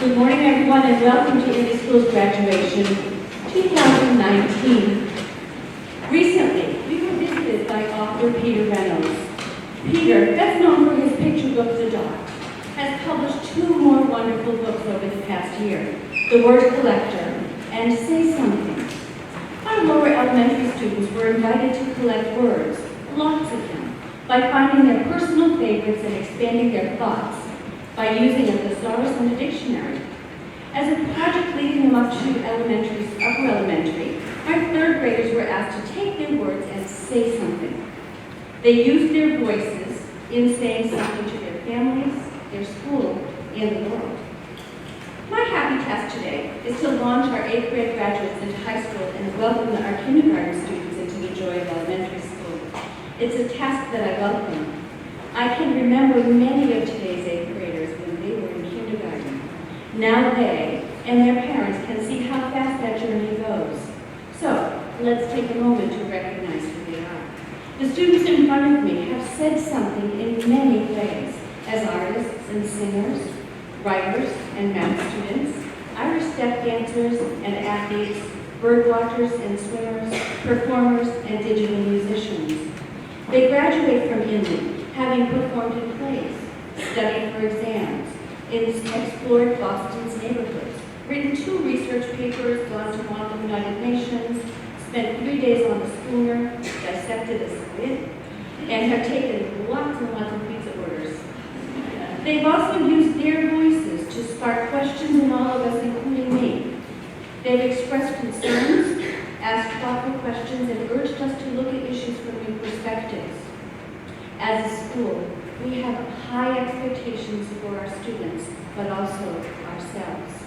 Good morning, everyone, and welcome to Indy School's graduation 2019. Recently, we were visited by author Peter Reynolds. Peter, best known for his picture book, The Dot, has published two more wonderful books over the past year, The Word Collector and Say Something. Our lower elementary students were invited to collect words, lots of them, by finding their personal favorites and expanding their thoughts by using a thesaurus and a dictionary. As a project leading them up to upper elementary, our third graders were asked to take their words and say something. They used their voices in saying something to their families, their school, and the world. My happy task today is to launch our 8th grade graduates into high school and welcome our kindergarten students into the joy of elementary school. It's a task that I welcome. I can remember many of today's 8th graders when they were in kindergarten. Now they and their parents can see how fast that journey goes. So let's take a moment to recognize who they are. The students in front of me have said something in many ways as artists and singers, writers and math students, Irish step dancers and athletes, bird watchers and swimmers, performers and digital musicians. They graduate from Indy having performed in plays, studied for exams, explored Boston's neighborhoods, written 2 research papers, gone to one of the United Nations, spent 3 days on the schooner, dissected a squid, and have taken lots and lots of pizza orders. They've also used their voices to spark questions in all of us, including me. They've expressed concerns, asked thoughtful questions, and urged us to look at issues from new perspectives. As a school, we have high expectations for our students, but also ourselves.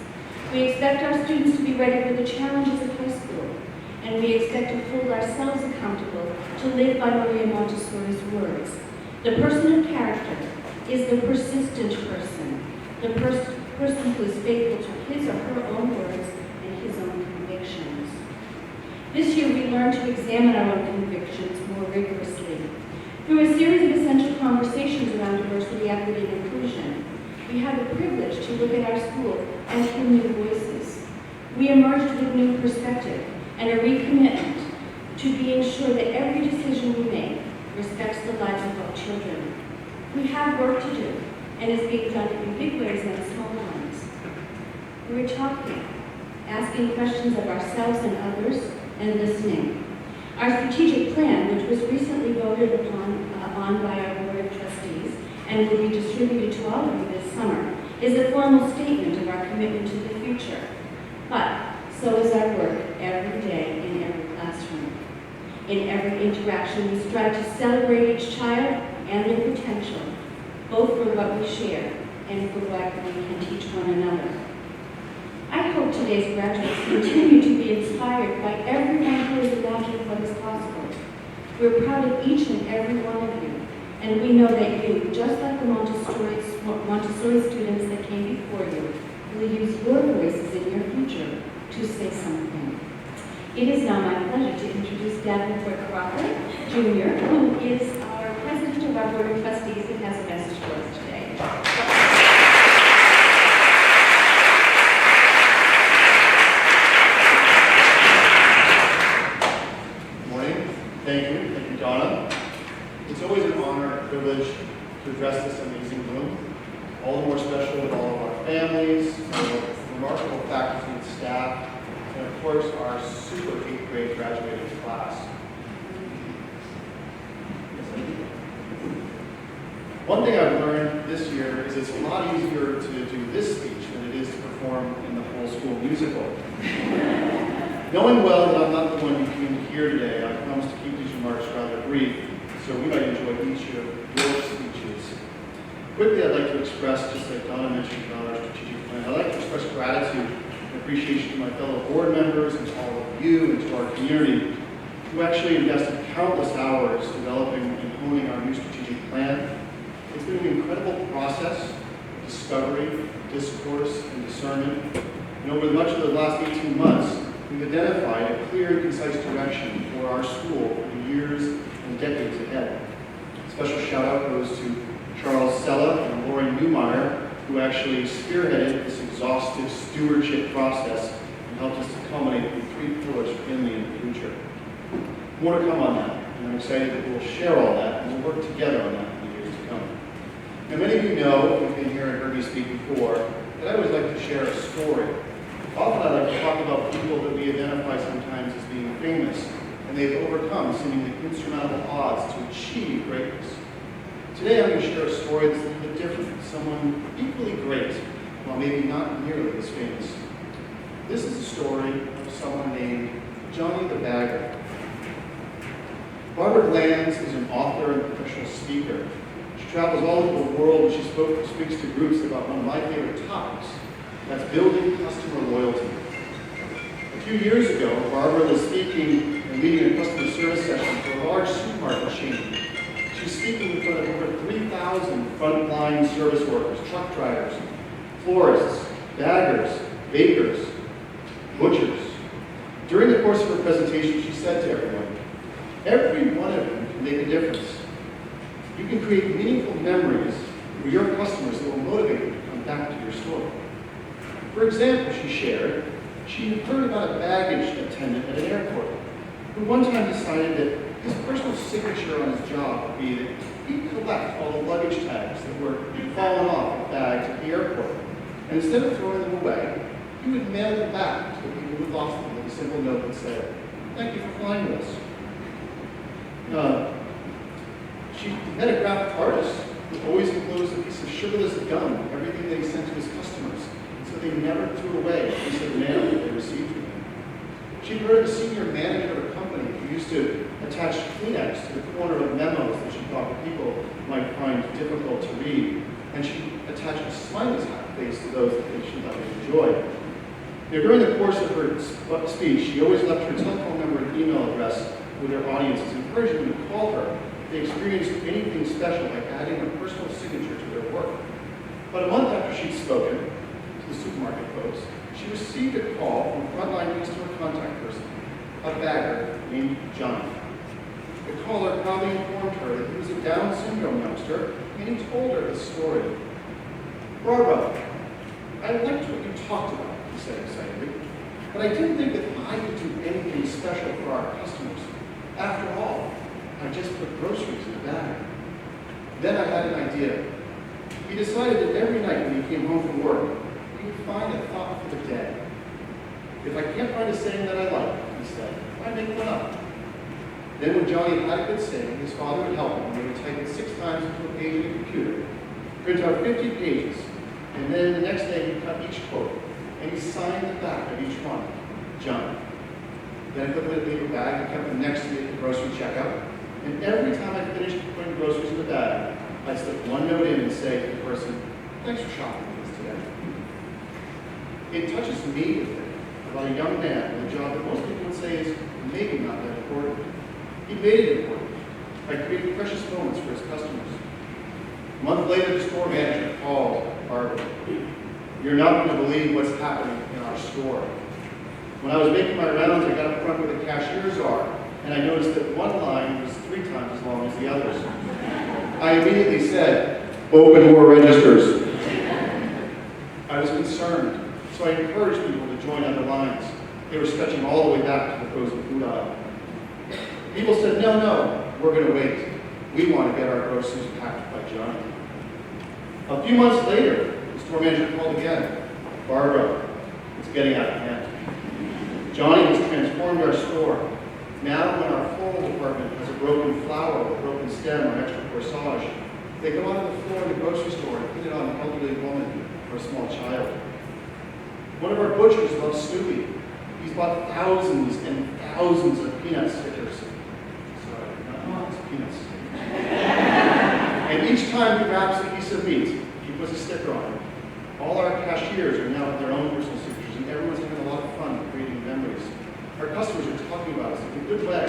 We expect our students to be ready for the challenges of high school, and we expect to hold ourselves accountable to live by Maria Montessori's words. The person of character is the persistent person, the person who is faithful to his or her own words and his own convictions. This year, we learned to examine our own convictions more rigorously. Through a series of essential conversations around diversity, equity, and inclusion, we have the privilege to look at our school and hear new voices. We emerged with new perspective and a recommitment to being sure that every decision we make respects the lives of all children. We have work to do, and it's being done in big ways and small ones. We're talking, asking questions of ourselves and others, and listening. Our strategic plan, which was recently voted upon by our Board of Trustees and will be distributed to all of you this summer, is a formal statement of our commitment to the future. But so is our work every day in every classroom. In every interaction, we strive to celebrate each child and their potential, both for what we share and for what we can teach one another. I hope today's graduates continue to be inspired by everyone who is imagining what is possible. We're proud of each and every one of you, and we know that you, just like the Montessori students that came before you, will use your voices in your future to say something. It is now my pleasure to introduce Davenport Crawford, Jr., who is our president of our Board of Trustees and has a message for us today. Thank you, Donna. It's always an honor and privilege to address this amazing room, all the more special with all of our families, our remarkable faculty and staff, and of course our super 8th grade graduating class. One thing I've learned this year is it's a lot easier to do this speech than it is to perform in the whole school musical. Knowing well that I'm not the one who came here today, I promise to keep these remarks rather brief, so we might enjoy each of your speeches. Quickly, I'd like to express, just like Donna mentioned about our strategic plan, I'd like to express gratitude and appreciation to my fellow board members and to all of you and to our community who actually invested countless hours developing and honing our new strategic plan. It's been an incredible process of discovery, discourse, and discernment. And over much of the last 18 months, we've identified a clear and concise direction for our school for the years and decades ahead. A special shout out goes to Charles Sella and Lori Newmeyer who actually spearheaded this exhaustive stewardship process and helped us to culminate in 3 pillars for Inley in the future. More to come on that, and I'm excited that we'll share all that and we'll work together on that in the years to come. Now, many of you know, if you've been here and heard me speak before, that I always like to share a story. Often I like to talk about people that we identify sometimes as being famous, and they've overcome seemingly insurmountable odds to achieve greatness. Today I'm going to share a story that's a little bit different, someone equally great, while maybe not nearly as famous. This is a story of someone named Johnny the Bagger. Barbara Glanz is an author and professional speaker. She travels all over the world and she speaks to groups about one of my favorite topics. That's building customer loyalty. A few years ago, Barbara was speaking and leading a customer service session for a large supermarket chain. She was speaking in front of over 3,000 frontline service workers, truck drivers, florists, baggers, bakers, butchers. During the course of her presentation, she said to everyone, every one of them can make a difference. You can create meaningful memories for your customers that will motivate them to come back to your store. For example, she shared, she heard about a baggage attendant at an airport who one time decided that his personal signature on his job would be that he'd collect all the luggage tags that were falling off of bags at the airport. And instead of throwing them away, he would mail them back to the people who lost them with a simple note that said, "Thank you for flying with us." She met a graphic artist who always enclosed a piece of sugarless gum, everything that he sent to his customers, so they never threw away a piece of mail that they received from him. She'd heard of a senior manager of a company who used to attach Kleenex to the corner of memos that she thought people might find difficult to read, and she attached a smiley face to those that she thought they'd enjoy. Now, during the course of her speech, she always left her telephone number and email address with her audiences, encouraging them to call her if they experienced anything special like adding a personal signature to their work. But a month after she'd spoken to the supermarket folks, she received a call from a frontline customer contact person, a bagger named Johnny. The caller proudly informed her that he was a Down syndrome youngster, and he told her the story. "Barbara, I liked what you talked about," he said excitedly, "but I didn't think that I could do anything special for our customers. After all, I just put groceries in a bag." Then I had an idea. He decided that every night when he came home from work, he would find a thought for the day. "If I can't find a saying that I like," he said, "I make one up." Then when Johnny had a good saying, his father would help him. They would type it 6 times into a page in a computer, print out 50 pages, and then the next day he'd cut each quote, and he signed the back of each one, Johnny. Then I put it in a paper bag and kept them next to me at the grocery checkout. And every time I finished putting groceries in the bag, I'd slip one note in and say to the person, "Thanks for shopping with us today." It touches me to think about a young man with a job that most people would say is maybe not that important. He made it important by creating precious moments for his customers. A month later, the store manager called Barbara. "You're not going to believe what's happening in our store. When I was making my rounds, I got up front where the cashiers are, and I noticed that one line was 3 times as long as the others. I immediately said, 'Open more registers.'" I was concerned, so I encouraged people to join other lines. They were stretching all the way back to the frozen food aisle. People said, "No, we're going to wait. We want to get our groceries packed by Johnny." A few months later, the store manager called again. "Barbara, it's getting out of hand. Johnny has transformed our store. Now when our floral department has a broken flower, a broken stem, or extra corsage, they go out on the floor in the grocery store and put it on an elderly woman or a small child. One of our butchers loves Snoopy. He's bought thousands and thousands of peanut stickers." Sorry, not peanuts. "And each time he wraps a piece of meat, he puts a sticker on it. All our cashiers are now with their own personal signatures, and everyone's having a lot of fun creating memories. Our customers are talking about us in a good way.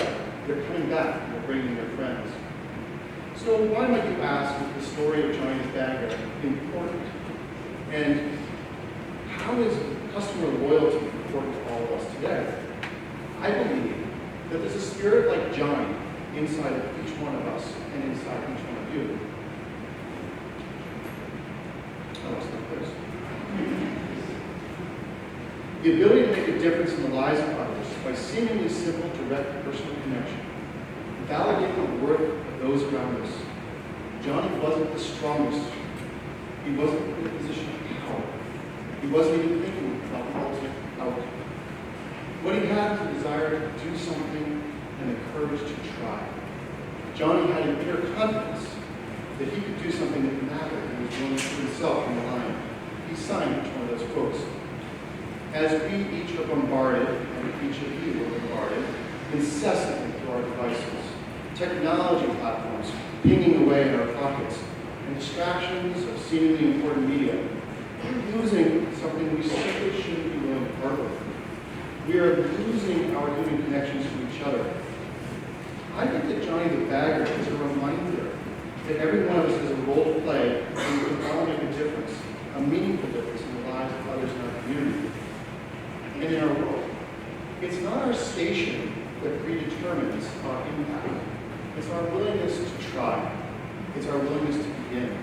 They're coming back and they're bringing their friends." So why might you ask, is the story of Johnny the Bagger important? And how is customer loyalty important to all of us today? I believe that there's a spirit like Johnny inside of each one of us and inside each one of you. Oh, it's not clear. The ability to make a difference in the lives of others by seemingly simple, direct personal connection. Validate the worth of those around us. Johnny wasn't the strongest. He wasn't in a position of power. He wasn't even thinking about ultimate outcome. What he had was a desire to do something and the courage to try. Johnny had an inner confidence that he could do something that mattered and was willing to put himself on the line. He signed each one of those quotes. As we each are bombarded, and each of you are bombarded, incessantly through our devices, technology platforms pinging away in our pockets, and distractions of seemingly important media, we're losing something we simply shouldn't be willing to part with. We are losing our human connections to each other. I think that Johnny the Bagger is a reminder that every one of us has a role to play and we can all make a difference, a meaningful difference in the lives of others in our community and in our world. It's not our station that predetermines our impact. It's our willingness to try. It's our willingness to begin.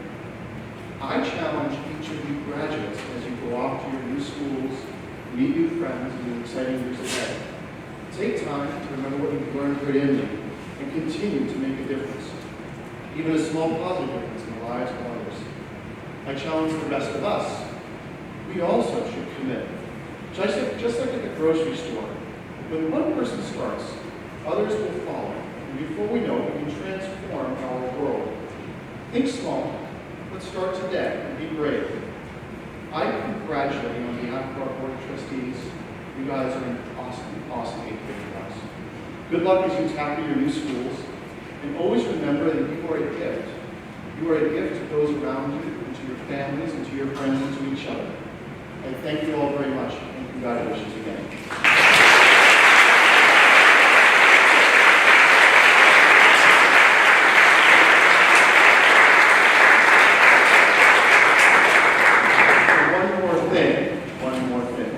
I challenge each of you graduates as you go off to your new schools, meet new friends, and the exciting years ahead. Take time to remember what you've learned here at Indy and continue to make a difference, even a small positive difference in the lives of others. I challenge the rest of us. We also should commit. Just like at the grocery store, when one person starts, others will follow. And before we know it, we can transform our world. Think small. Let's start today and be brave. I congratulate you on behalf of our Board of Trustees. You guys are an awesome 8th grade class. Good luck as you tackle your new schools. And always remember that you are a gift. You are a gift to those around you, and to your families, and to your friends, and to each other. I thank you all very much, and congratulations again. One more thing.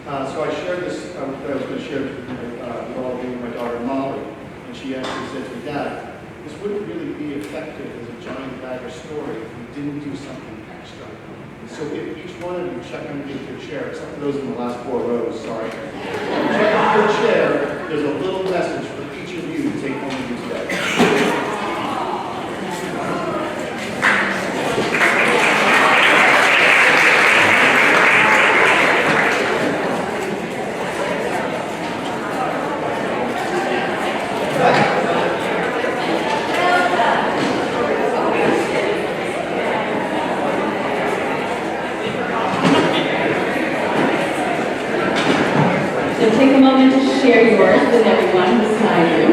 So I shared this, I was going to share with all of you, my daughter Molly, and she actually said to me, Dad, this wouldn't really be effective as a Johnny the Bagger story if we didn't do something extra. And so if each one of you check underneath your chair, except for those in the last 4 rows, sorry. Check under your chair, there's a little message for each of you to take home with you today. So take a moment to share yours with everyone beside you.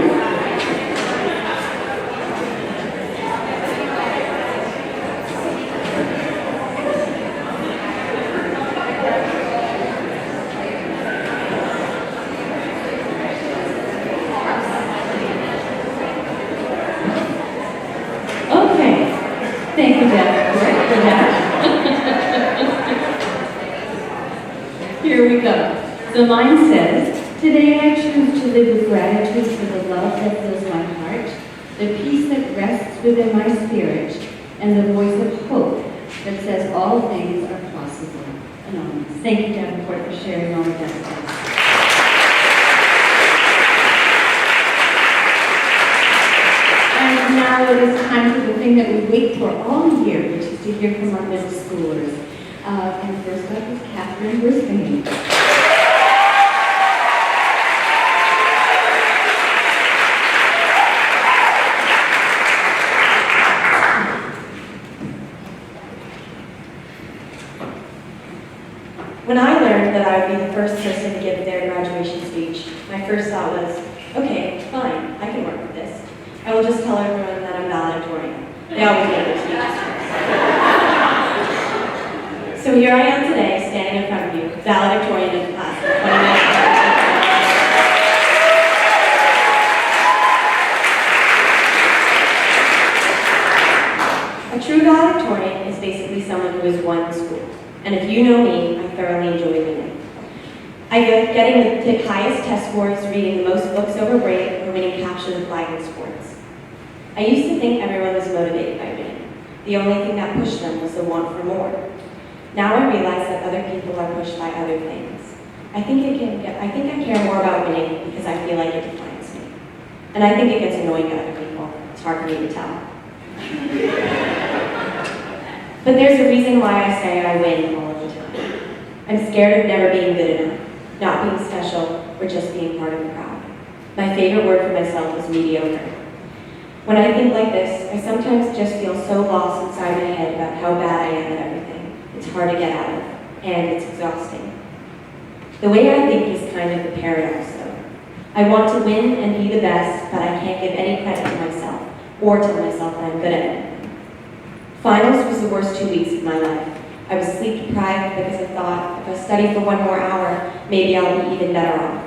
Okay. Thank you, Deb, for that. Here we go. So mine says, today I choose to live with gratitude for the love that fills my heart, the peace that rests within my spirit, and the voice of hope that says all things are possible. Anonymous. Thank you, Davenport, for sharing all of that with us. And now it is time for the thing that we wait for all year, which is to hear from our middle schoolers. And first up is Catherine Brisbane. When I learned that I would be the first person to give their graduation speech, my first thought was, okay, fine, I can work with this. I will just tell everyone that I'm valedictorian. They always give their speeches. So here I am today, standing in front of you, valedictorian of the class of 2019. A true valedictorian is basically someone who has won the school. And if you know me, I thoroughly enjoy winning. I get getting the highest test scores, reading the most books over break, or winning capture the flag in sports. I used to think everyone was motivated by winning. The only thing that pushed them was the want for more. Now I realize that other people are pushed by other things. I think I care more about winning because I feel like it defines me. And I think it gets annoying to other people. It's hard for me to tell. But there's a reason why I say I win all of the time. I'm scared of never being good enough, not being special, or just being part of the crowd. My favorite word for myself is mediocre. When I think like this, I sometimes just feel so lost inside my head about how bad I am at everything. It's hard to get out of, and it's exhausting. The way I think is kind of the paradox, though. I want to win and be the best, but I can't give any credit to myself, or tell myself that I'm good at it. Finals was the worst 2 weeks of my life. I was sleep deprived because I thought if I study for 1 more hour, maybe I'll be even better off.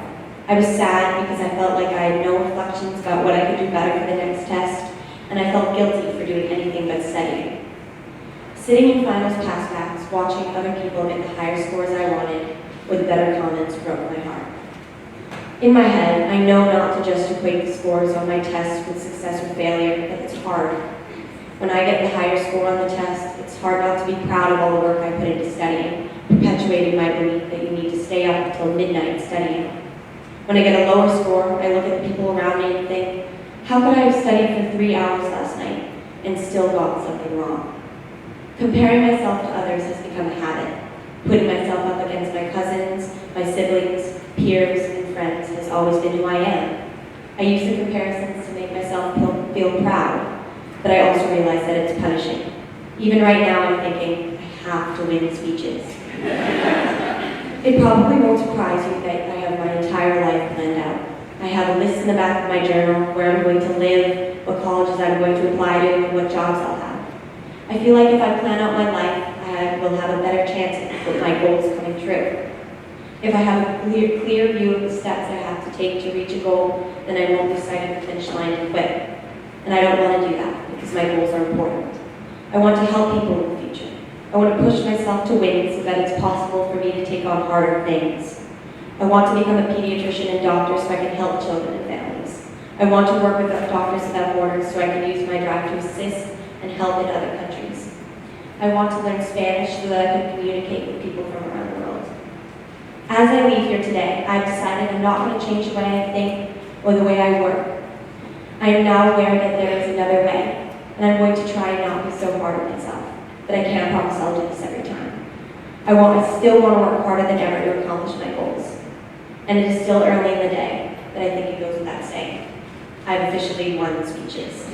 I was sad because I felt like I had no reflections about what I could do better for the next test, and I felt guilty for doing anything but studying. Sitting in finals passbacks, watching other people get the higher scores I wanted, with better comments broke my heart. In my head, I know not to just equate the scores on my tests with success or failure, but it's hard. When I get the higher score on the test, it's hard not to be proud of all the work I put into studying, perpetuating my belief that you need to stay up until midnight studying. When I get a lower score, I look at the people around me and think, how could I have studied for 3 hours last night and still got something wrong? Comparing myself to others has become a habit. Putting myself up against my cousins, my siblings, peers, and friends has always been who I am. I use the comparisons to make myself feel proud, but I also realize that it's punishing. Even right now, I'm thinking, I have to win speeches. It probably won't surprise you that I have my entire life planned out. I have a list in the back of my journal where I'm going to live, what colleges I'm going to apply to, and what jobs I'll have. I feel like if I plan out my life, I will have a better chance of my goals coming true. If I have a clear view of the steps I have to take to reach a goal, then I won't lose sight of the finish line and quit. And I don't want to do that because my goals are important. I want to help people in the future. I want to push myself to win so that it's possible for me to take on harder things. I want to become a pediatrician and doctor so I can help children and families. I want to work with Doctors Without Borders so I can use my drive to assist and help in other countries. I want to learn Spanish so that I can communicate with people from around the world. As I leave here today, I've decided I'm not going to change the way I think or the way I work. I am now aware that there is another way, and I'm going to try and not be so hard on myself, but I can't promise I'll do this every time. I still want to work harder than ever to accomplish my goals. And it is still early in the day, but I think it goes without saying. I've officially won speeches.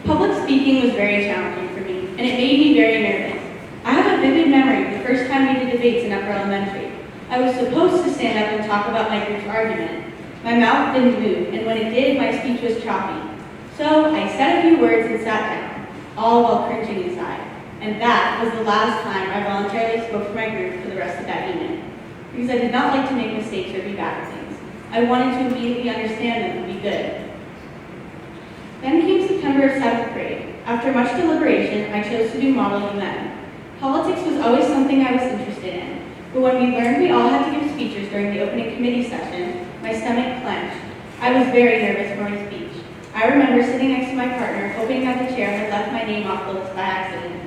Public speaking was very challenging for me, and it made me very nervous. I have a vivid memory of the first time we did debates in upper elementary. I was supposed to stand up and talk about my group's argument. My mouth didn't move, and when it did, my speech was choppy. So I said a few words and sat down, all while cringing inside. And that was the last time I voluntarily spoke for my group for the rest of that unit. Because I did not like to make mistakes or be bad at things. I wanted to immediately understand them and be good. Then came September of 7th grade. After much deliberation, I chose to do Model UN. Politics was always something I was interested in, but when we learned we all had to give speeches during the opening committee session, my stomach clenched. I was very nervous for my speech. I remember sitting next to my partner, hoping that the chair had left my name off the list by accident.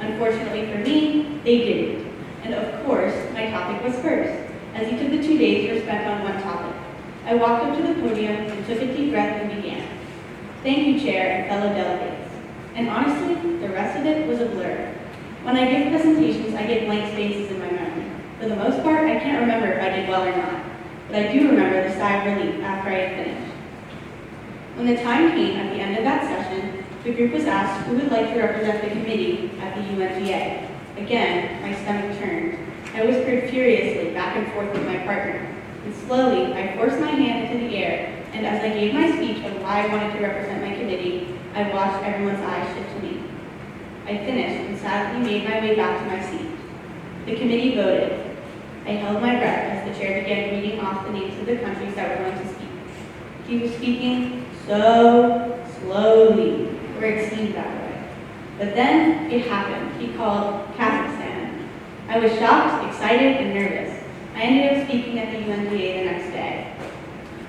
Unfortunately for me, they didn't. And of course, my topic was first, as each of the 2 days were spent on one topic. I walked up to the podium and took a deep breath and began. Thank you, Chair and fellow delegates. And honestly, the rest of it was a blur. When I give presentations, I get blank spaces in my memory. For the most part, I can't remember if I did well or not, but I do remember the sigh of relief after I had finished. When the time came at the end of that session, the group was asked who would like to represent the committee at the UNGA. Again, my stomach turned. I whispered furiously back and forth with my partner, and slowly I forced my hand into the air, and as I gave my speech on why I wanted to represent my committee, I watched everyone's eyes shift to me. I finished and sadly made my way back to my seat. The committee voted. I held my breath as the chair began reading off the names of the countries that were going to speak. He was speaking so slowly, or it seemed that way. But then it happened. He called Kazakhstan. I was shocked, excited, and nervous. I ended up speaking at the UNDA the next day.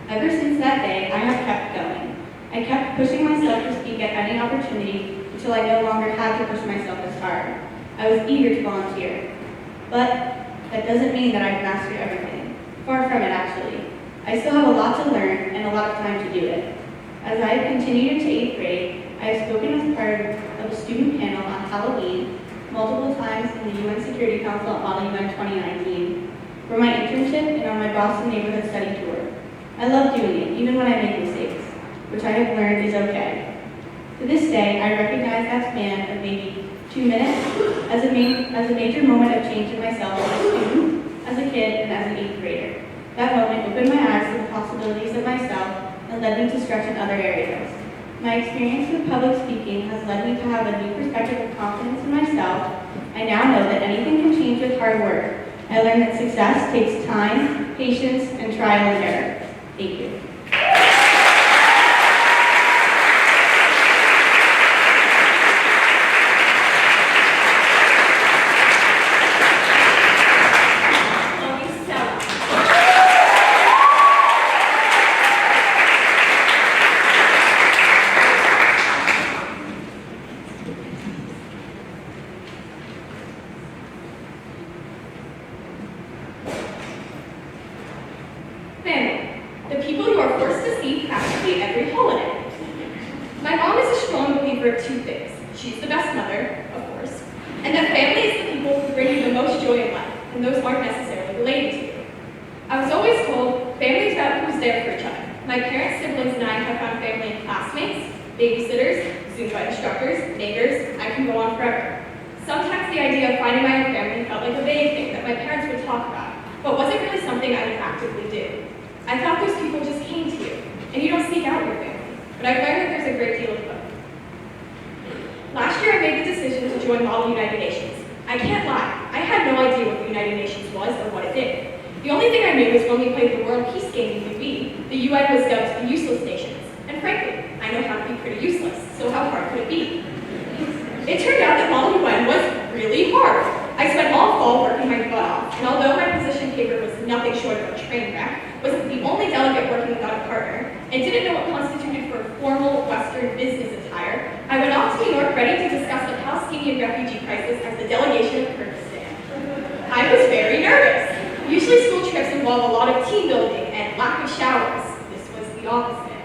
Ever since that day, I have kept going. I kept pushing myself to speak at any opportunity until I no longer had to push myself as hard. I was eager to volunteer. But that doesn't mean that I've mastered everything. Far from it, actually. I still have a lot to learn and a lot of time to do it. As I have continued into 8th grade, I have spoken as part of a student panel on Halloween multiple times in the UN Security Council at Model UN 2019, for my internship and on my Boston neighborhood study tour. I love doing it, even when I make mistakes, which I have learned is okay. To this day, I recognize that span of maybe 2 minutes as a major moment of change in myself as a student, as a kid, and as an 8th grader. That moment opened my eyes to the possibilities of myself and led me to stretch in other areas. My experience with public speaking has led me to have a new perspective of confidence in myself. I now know that anything can change with hard work. I learned that success takes time, patience, and trial and error. Thank you. Family, the people you are forced to see practically every holiday. My mom is a strong believer of two things. She's the best mother, of course, and that family is the people who bring you the most joy in life, and those aren't necessarily related to you. I was always told family is about who's there for each other. My parents, siblings, and I have found family in classmates, babysitters, Zumba instructors, neighbors. I can go on forever. Sometimes the idea of finding my own family felt like a vague thing that my parents would talk about, but wasn't really something I would actively do. I thought those people just came to you, and you don't seek out your family, but I've learned that there's a great deal of both. Last year I made the decision to join Model United Nations. I can't lie, I had no idea what the United Nations was or what it did. The only thing I knew was when we played the World Peace Game in UB, the UN was dubbed the useless nations, and frankly, I know how to be pretty useless, so how hard could it be? It turned out that Model UN was really hard. I spent all fall working my butt off, and although my position paper was nothing short of a train wreck, was the only delegate working without a partner, and didn't know what constituted for formal Western business attire, I went off to New York ready to discuss the Palestinian refugee crisis as the delegation of Kurdistan. I was very nervous. Usually school trips involve a lot of team building and lack of showers. This was the opposite.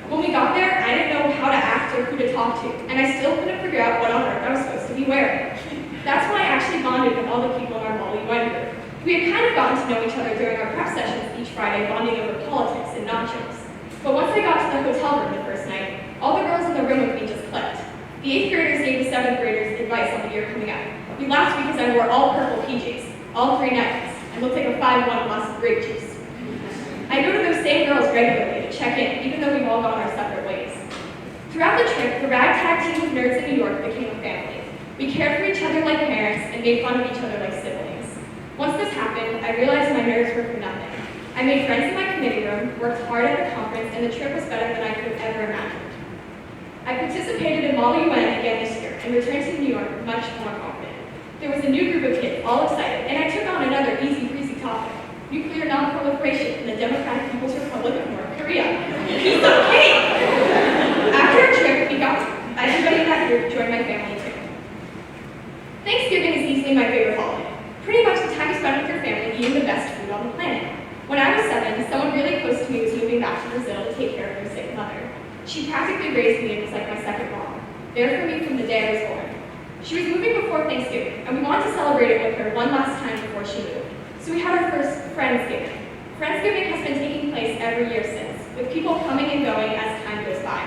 When we got there, I didn't know how to act or who to talk to, and I still couldn't figure out what on earth I was supposed to be wearing. That's when I actually bonded with all the people in our Model UN group. We had kind of gotten to know each other during our prep sessions each Friday, bonding over politics and nachos. But once I got to the hotel room the first night, all the girls in the room with me just clicked. The 8th graders gave the 7th graders advice on the year coming up. We laughed because I wore all purple PJs, all 3 nights, and looked like a 5-1 glass of grape juice. I go to those same girls regularly to check in, even though we've all gone our separate ways. Throughout the trip, the ragtag team of nerds in New York became a family. We cared for each other like parents and made fun of each other like siblings. Once this happened, I realized my nerves were for nothing. I made friends in my committee room, worked hard at the conference, and the trip was better than I could have ever imagined. I participated in Model UN again this year and returned to New York much more confident. There was a new group of kids, all excited, and I took on another easy breezy topic: nuclear non-proliferation in the Democratic People's Republic of North Korea. Piece of cake! After our trip, everybody in that group joined my family too. Thanksgiving is easily my favorite holiday. Pretty much the time you spend with your family eating the best food on the planet. When I was 7, someone really close to me was moving back to Brazil to take care of their sick mother. She practically raised me and was like my second mom, there for me from the day I was born. She was moving before Thanksgiving, and we wanted to celebrate it with her one last time before she moved. So we had our first Friendsgiving. Friendsgiving has been taking place every year since, with people coming and going as time goes by.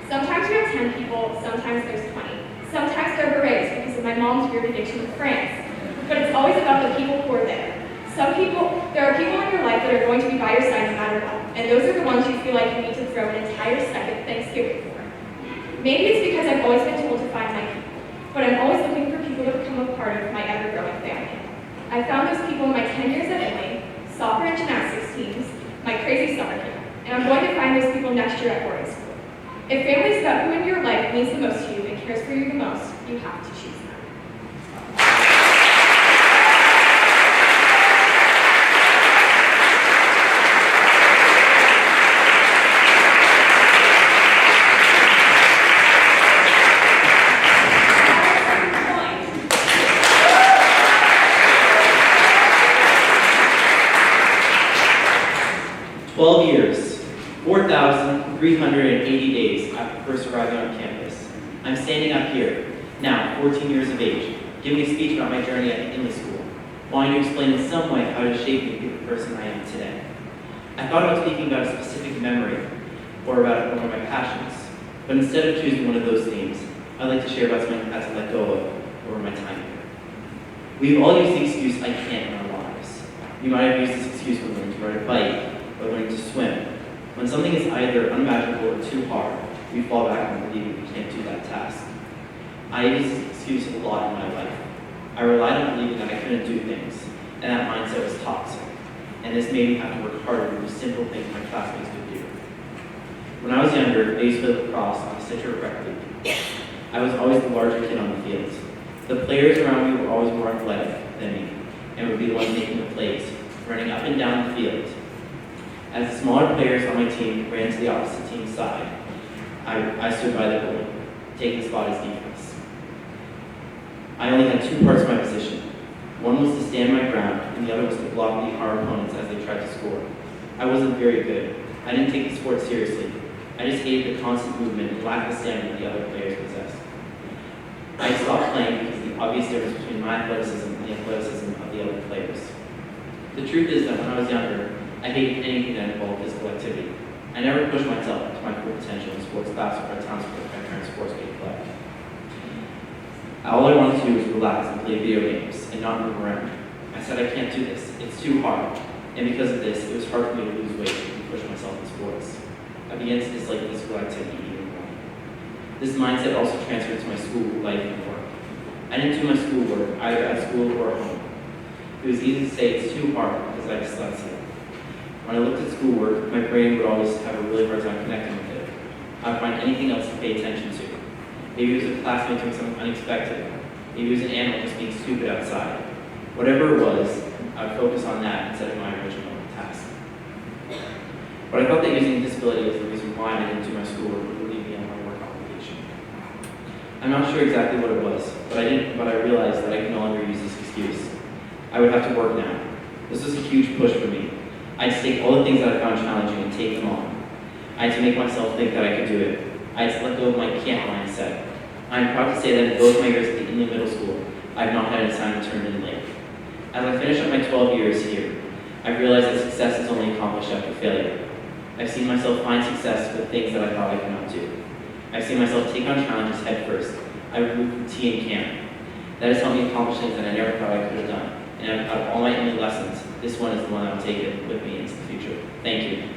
Sometimes we have 10 people, sometimes there's 20. Sometimes they're berets because of my mom's weird addiction to France. But it's always about the people who are there. There are people in your life that are going to be by your side no matter what, and those are the ones you feel like you need to throw an entire second Thanksgiving for. Maybe it's because I've always been told to find my people, but I'm always looking for people to become a part of my ever-growing family. I found those people in my 10 years at Italy, soccer and gymnastics teams, my crazy summer camp, and I'm going to find those people next year at boarding school. If family is about who in your life means the most to you and cares for you the most, you have to choose them. 12 years, 4,380 days after first arriving on campus. I'm standing up here, now 14 years of age, giving a speech about my journey at the Inley School, wanting to explain in some way how it shaped me to be the person I am today. I thought about speaking about a specific memory or about one of my passions, but instead of choosing one of those themes, I'd like to share about something I've had to let go of over my time here. We've all used the excuse, I can't, in our lives. You might have used this excuse when learning to ride a bike or learning to swim. When something is either unimaginable or too hard, we fall back on believing we can't do that task. I use this excuse a lot in my life. I relied on believing that I couldn't do things, and that mindset was toxic. And this made me have to work harder to do simple things my classmates could do. When I was younger, I used to play lacrosse on the Citrus Rec League. I was always the larger kid on the field. The players around me were always more athletic than me, and would be the ones making the plays, running up and down the field. As the smaller players on my team ran to the opposite team's side, I stood by the goalie, taking the spot as defense. I only had two parts of my position. One was to stand my ground, and the other was to block our opponents as they tried to score. I wasn't very good. I didn't take the sport seriously. I just hated the constant movement and lack of stamina the other players possessed. I stopped playing because of the obvious difference between my athleticism and the athleticism of the other players. The truth is that when I was younger, I hated anything that involved physical activity. I never pushed myself to my full potential in sports class or at town sport my parents forced me to play. All I wanted to do was relax and play video games and not move around. I said, I can't do this. It's too hard. And because of this, it was hard for me to lose weight and push myself in sports. I began to dislike physical activity even more. This mindset also transferred to my school life and work. I didn't do my schoolwork either at school or at home. It was easy to say it's too hard because I have dyslexia. When I looked at schoolwork, my brain would always have a really hard time connecting with it. I would find anything else to pay attention to. Maybe it was a classmate doing something unexpected. Maybe it was an animal just being stupid outside. Whatever it was, I would focus on that instead of my original task. But I thought that using disability was the reason why I didn't do my schoolwork would relieve me on my work obligation. I'm not sure exactly what it was, but I realized that I could no longer use this excuse. I would have to work now. This was a huge push for me. I had to take all the things that I found challenging and take them on. I had to make myself think that I could do it. I had to let go of my can't mindset. I am proud to say that in both my years at the Inley Middle School, I have not had an assignment turned in late. As I finish up my 12 years here, I've realized that success is only accomplished after failure. I've seen myself find success with things that I thought I could not do. I've seen myself take on challenges head first. I removed from tea and camp. That has helped me accomplish things that I never thought I could have done. And out of all my Inley lessons, this one is the one I'll take it with me into the future. Thank you.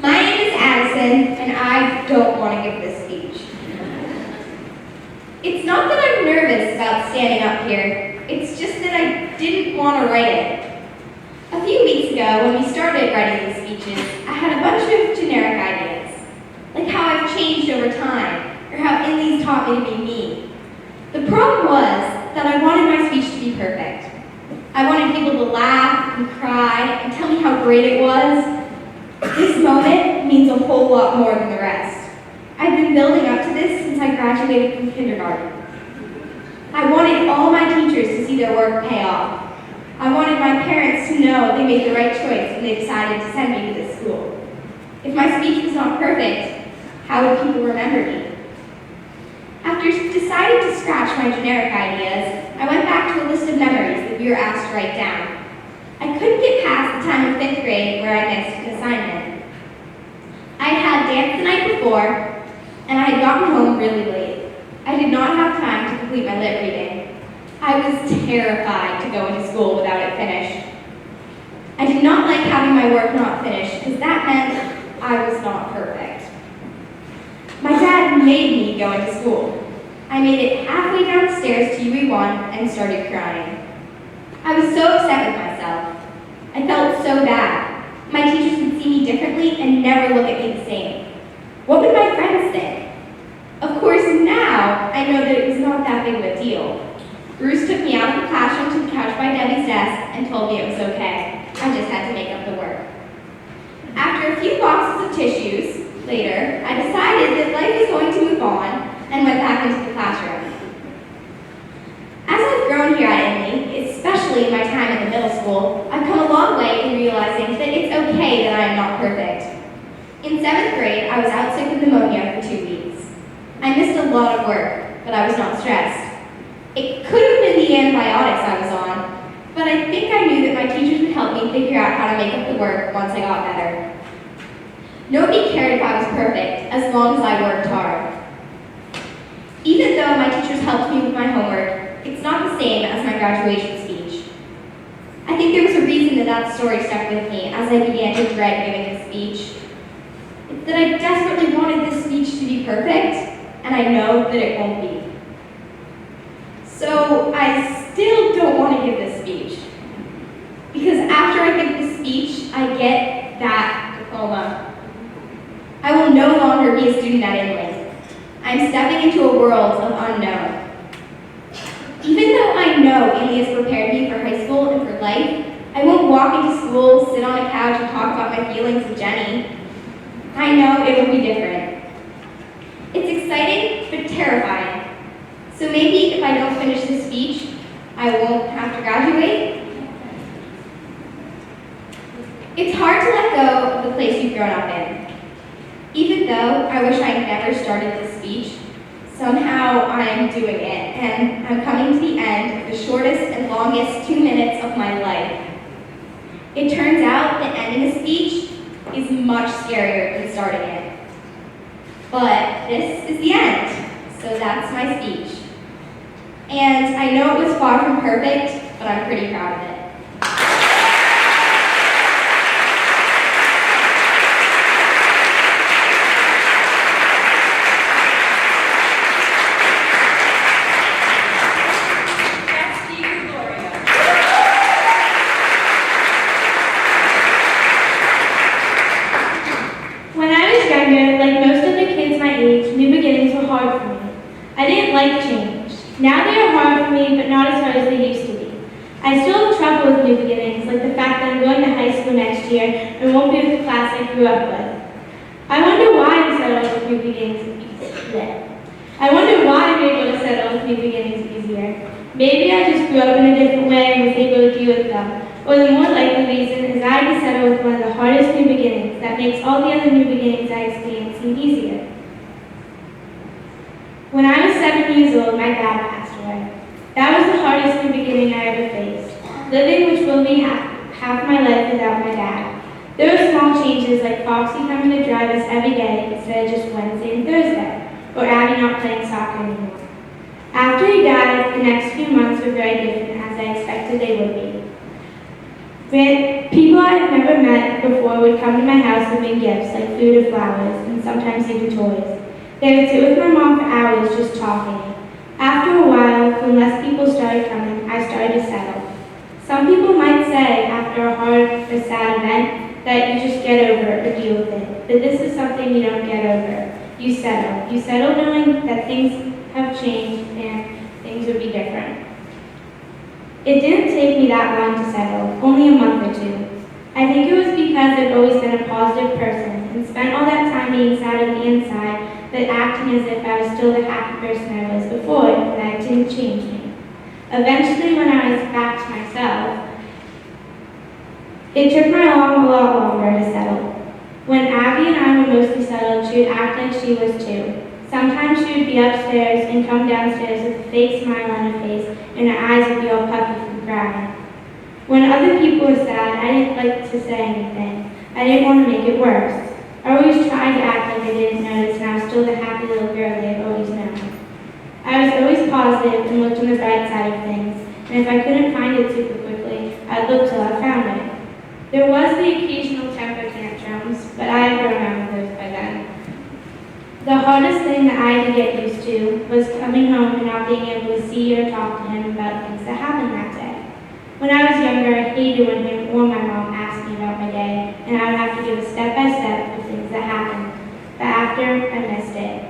My name is Addison, and I don't want to give this speech. It's not that I'm nervous about standing up here, it's just that I didn't want to write it. A few weeks ago, when we started writing these speeches, I had a bunch of generic ideas, like how I've changed over time, or how Inley's taught me to be me. The problem was that I wanted my speech to be perfect. I wanted people to laugh and cry and tell me how great it was. This moment means a whole lot more than the rest. I've been building up to this since I graduated from kindergarten. I wanted all my teachers to see their work pay off. I wanted my parents to know they made the right choice when they decided to send me to this school. If my speech was not perfect, how would people remember me? After deciding to scratch my generic ideas, I went back to a list of memories that we were asked to write down. I couldn't get past the time of 5th grade where I missed an assignment. I had dance the night before, and I had gotten home really late. I did not have time to complete my lit reading. I was terrified to go into school without it finished. I did not like having my work not finished because that meant not perfect. My dad made me go into school. I made it halfway downstairs to UE1 and started crying. I was so upset with myself. I felt so bad. My teachers would see me differently and never look at me the same. What would my friends think? Of course, now I know that it was not that big of a deal. Bruce took me out of the classroom to the couch by Debbie's desk and told me it was okay. I just had to make up the work. After a few boxes of tissues later, I decided that life was going to move on and went back into the classroom. As I've grown here at Inley, especially in my time in the middle school, I've come a long way in realizing that it's okay that I am not perfect. In 7th grade, I was out sick with pneumonia for 2 weeks. I missed a lot of work, but I was not stressed. It could have been the antibiotics I was on, but I think I knew that my teachers would help me figure out how to make up the work once I got better. Nobody cared if I was perfect, as long as I worked hard. Even though my teachers helped me with my homework, it's not the same as my graduation speech. I think there was a reason that that story stuck with me as I began to dread giving the speech. It's that I desperately wanted this speech to be perfect, and I know that it won't be. So I still don't want to give this speech. Because after I give the speech, I get that diploma. I will no longer be a student at Inley. I'm stepping into a world of unknown. Even though I know Inley has prepared me for high school and for life, I won't walk into school, sit on a couch, and talk about my feelings with Jenny. I know it will be different. It's exciting, but terrifying. So maybe if I don't finish this speech, I won't have to graduate. It's hard to let go of the place you've grown up in. Even though I wish I had never started this speech, somehow I'm doing it, and I'm coming to the end of the shortest and longest 2 minutes of my life. It turns out that ending a speech is much scarier than starting it. But this is the end, so that's my speech. And I know it was far from perfect, but I'm pretty proud of it. When I was younger, like most of the kids my age, new beginnings were hard for me. I didn't like change. Now they are hard for me, but not as hard as they used to be. I still have trouble with new beginnings, like the fact that I'm going to high school next year and won't be with the class I grew up with. I wonder why I'm settled with new beginnings easier. I wonder why I'm able to settle with new beginnings easier. Maybe I just grew up in a different way and was able to deal with them. Or the more likely reason is I had to settle with one of the hardest new beginnings that makes all the other new beginnings I experience seem easier. When I was 7 years old, my dad passed away. That was the hardest new beginning I ever faced. Living, which will be half my life without my dad. There were small changes like Foxy coming to drive us every day instead of just Wednesday and Thursday, or Abby not playing soccer anymore. After he died, the next few months were very different as I expected they would be. People I had never met before would come to my house with me gifts like food or flowers, and sometimes even toys. They would sit with my mom for hours just talking. After a while, when less people started coming, I started to settle. Some people might say after a hard or sad event that you just get over it or deal with it, but this is something you don't get over. You settle. You settle knowing that things have changed and things would be different. It didn't take me that long to settle, only a month or two. I think it was because I've always been a positive person and spent all that time being sad on the inside but acting as if I was still the happy person I was before, and that didn't change me. Eventually, when I was back to myself, it took my mom a lot longer to settle. When Abby and I were mostly settled, she would act like she was too. Sometimes she would be upstairs and come downstairs with a fake smile on her face, and her eyes would be all puffy from crying. When other people were sad, I didn't like to say anything. I didn't want to make it worse. I always tried to act like I didn't notice, and I was still the happy little girl they had always known. I was always positive and looked on the bright side of things, and if I couldn't find it super quickly, I'd look till I found it. There was the occasional temper tantrums, but I had grown out of those by hardest thing that I had to get used to was coming home and not being able to see or talk to him about things that happened that day. When I was younger, I hated when him or my mom asked me about my day, and I would have to give a step-by-step of things that happened. But after, I missed it.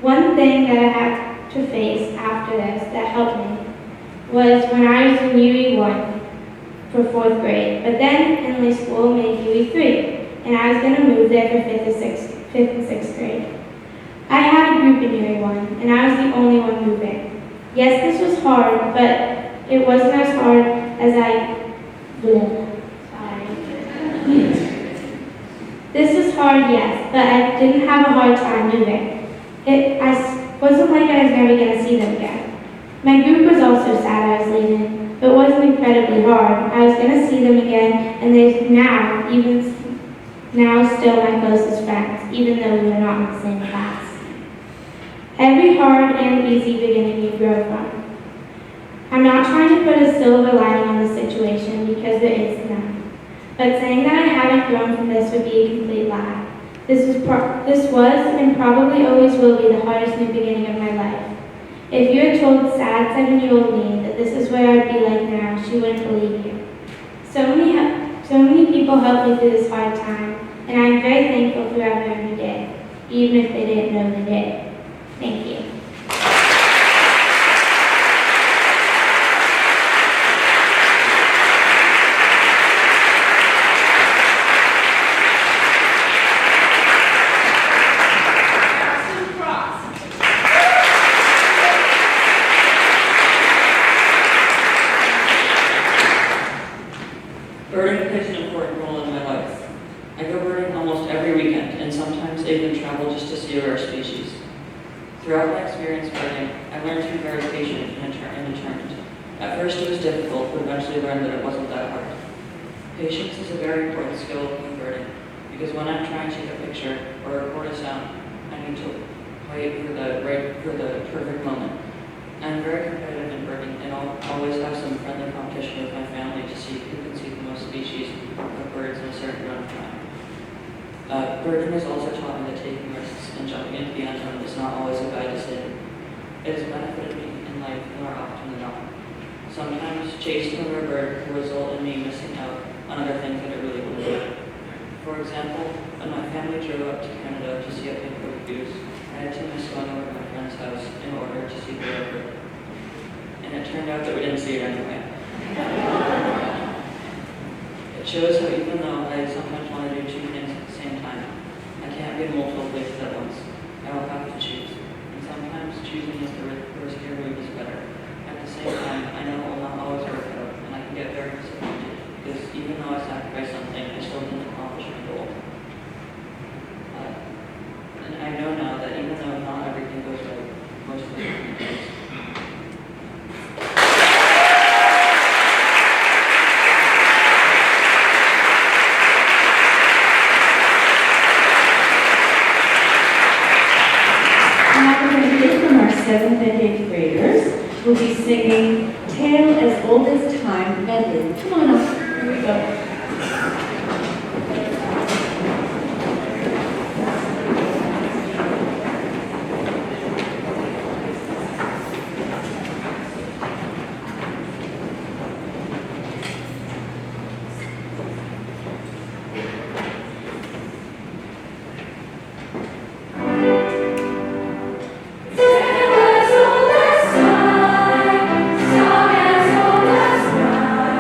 One thing that I had to face after this that helped me was when I was in UE 1 for 4th grade, but then Inley School made UE 3, and I was going to move there for 5th and 6th grade. I had a group in UE 1, and I was the only one moving. Yes, this was hard, but it wasn't as hard as This was hard, yes, but I didn't have a hard time moving. Wasn't like I was never going to see them again. My group was also sad I was leaving, but it wasn't incredibly hard. I was going to see them again, and they're now still my closest friends, even though we were not in the same class. Every hard and easy beginning you grow from. I'm not trying to put a silver lining on the situation because there is none. But saying that I haven't grown from this would be a complete lie. This was and probably always will be the hardest new beginning of my life. If you had told sad 7-year-old me that this is where I'd be like now, she wouldn't believe you. So many people helped me through this hard time, and I'm very thankful for everyone who did, even if they didn't know they did. Thank you. Birding plays an important role in my life. I go birding almost every weekend, and sometimes even travel just to see a rare species. Throughout my experience birding, I learned to be very patient and determined. At first it was difficult, but eventually learned that it wasn't that hard. Patience is a very important skill in birding, because when I'm trying to take a picture or record a sound, I need to wait for the perfect moment. I'm very competitive in birding, and I'll always have some friendly competition with my family to see who can see the most species of birds in a certain amount of time. Birding has also taught me that taking risks and jumping into the unknown is not always a bad decision. It has benefited me in life more often than not. Sometimes chasing a rare bird will result in me missing out on other things that I really want to do. For example, when my family drove up to Canada to see a pink-winged goose, I had to miss going over to my friend's house in order to see the rare bird. And it turned out that we didn't see it anyway. It shows how even though I sometimes want to do two things at the same time, I can't be in multiple places at once. I will have to choose. And sometimes choosing is the riskier move is better. At the same time, I know it will not always work out, and I can get very disappointed, because even though I sacrificed something, I still didn't accomplish my goal. And I know now that even though not everything goes right, most of it does. From our 7th and 8th graders, we'll be singing Tale as Old as Time medley. Come on up, here we go. Song as old as time.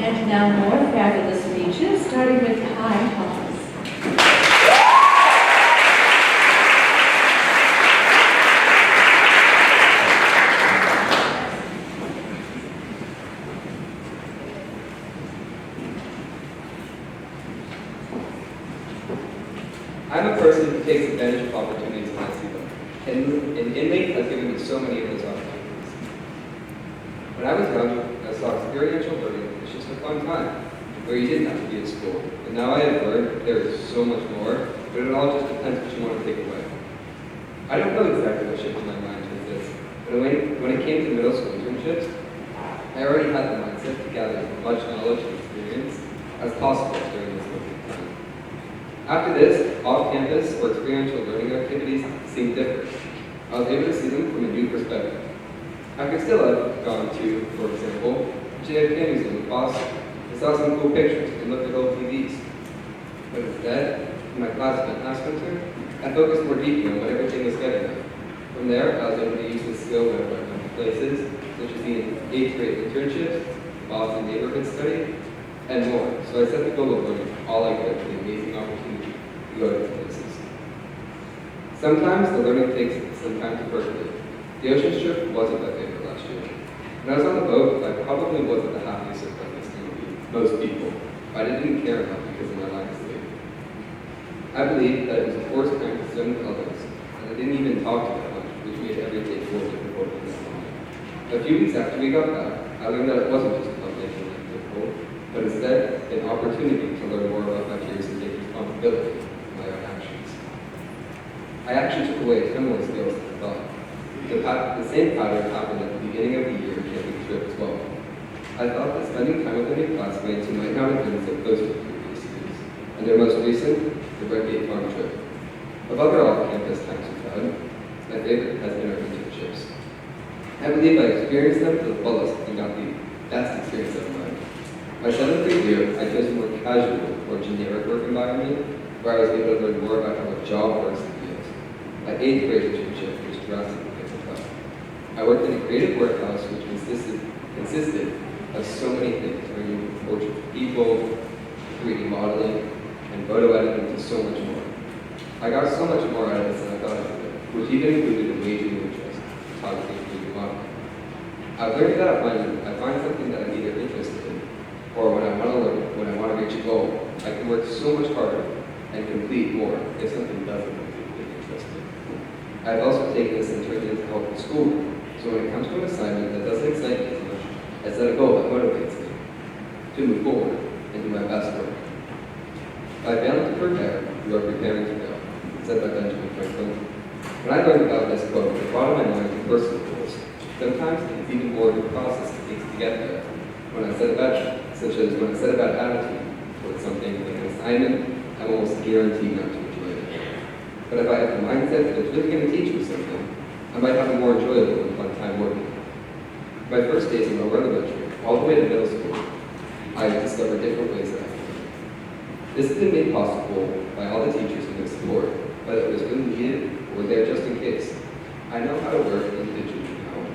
And now more fabulous speeches, starting with Kai Thomas. I'm a person who takes advantage of opportunities when I see them, and Inmate has given me so many of those opportunities. When I was young, I saw experiential learning as just a fun time, where you didn't have to be at school. And now I have learned there is so much more, but it all just depends what you want to take away. I don't know exactly what shifted my mind towards this, but when it came to middle school internships, I already had the mindset to gather as much knowledge and experience as possible during this limited time. After this, off-campus or experiential learning activities seemed different. I was able to see them from a new perspective. I could still have gone to, for example, JFK Museum in Boston and saw some cool pictures and looked at old TVs. But instead, in my class event last winter, I focused more deeply on what everything was getting at. From there, I was able to use this skill whenever I went to places, such as the 8th grade internships, Boston neighborhood study, and more. So I set the goal of learning all I could for the amazing opportunity to go to these places. Sometimes the learning takes some time to percolate. The ocean trip wasn't my favorite last year. When I was on the boat, I probably wasn't the happiest of friends to most people, but I didn't care enough because of my lack of sleep. I believed that it was a forced time to swim with others, and I didn't even talk to them much, which made everything more difficult in that moment. A few weeks after we got back, I learned that it wasn't just about making life difficult, but instead an opportunity to learn more about my fears and take responsibility for my own actions. I actually took away 10 more skills than I thought. The same pattern happened at the beginning of the year camping trip as well. I thought that spending time with my new classmates who might not have been so close to the previous years, and their most recent, the Redgate Farm trip. Of other off-campus times we've had, my favorite has been our internships. I believe I experienced them to the fullest and got the best experience of my life. My 7th grade year, I chose a more casual or generic work environment where I was able to learn more about how a job works in the field. My 8th grade internship was drastically different. I worked in a creative warehouse which consisted of so many things, ranging from portraits of people, 3D modeling, and photo editing to so much more. I got so much more out of this than I thought I would, which even included a major new interest, photography and 3D modeling. I've learned that when I find something that I'm either interested in, or when I want to reach a goal, I can work so much harder and complete more if something doesn't completely interest me. I've also taken this and turned it into help in school, so when it comes to an assignment that doesn't excite me as much, I set a goal that motivates me to move forward and do my best work. By failing to prepare, you are preparing to fail, said by Benjamin Franklin. When I learned about this quote, it brought to my mind to personal goals. Sometimes it's even more of a process it takes to get there. Such as when I set a bad attitude towards something like an assignment, I'm almost guaranteed not to enjoy it. But if I have the mindset that it's really going to teach me something, I might have a more enjoyable and fun time working. My first days in Lower Elementary, all the way to middle school, I discovered different ways that I can learn. This has been made possible by all the teachers and their support, whether it was really needed or there just in case. I know how to work individually now,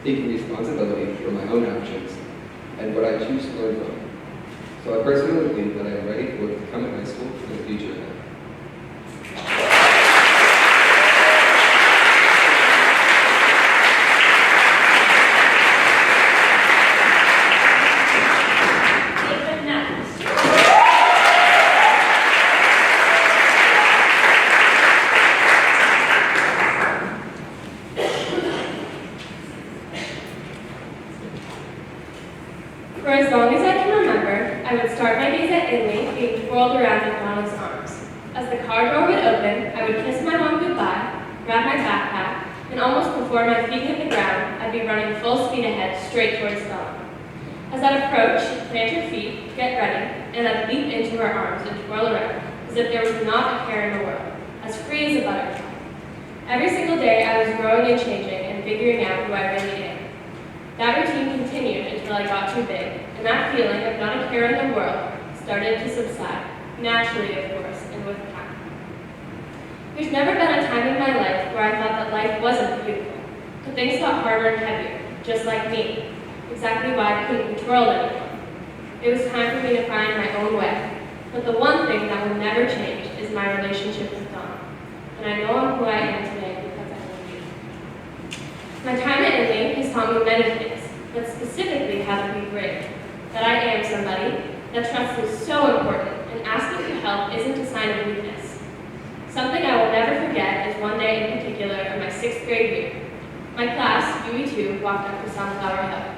taking responsibility for my own actions and what I choose to learn from. So I personally believe that I am ready to become a high school in the future ahead. For as long as I can remember, I would start my days at Inley being twirled around in Donald's arms. As the car door would open, I would kiss my mom goodbye, grab my backpack, and almost before my feet hit the ground, I'd be running full speed ahead straight towards Dawn. As I'd approach, she'd plant her feet, get ready, and I'd leap into her arms and twirl around, as if there was not a care in the world, as free as a butterfly. Every single day, I was growing and changing and figuring out who I really am. That routine continued until I got too big, and that feeling of not a care in the world started to subside, naturally of course, and with time. There's never been a time in my life where I thought that life wasn't beautiful, but things got harder and heavier, just like me, exactly why I couldn't be twirled anymore. It was time for me to find my own way. But the one thing that will never change is my relationship with Dawn. And I know I'm who I am today because I love you. My time at Inley has taught me many things, but specifically how to be brave. That I am somebody, that trust is so important, and asking for help isn't a sign of weakness. Something I will never forget is one day in particular in my 6th grade year. My class, UE2, walked up to Sunflower Hill.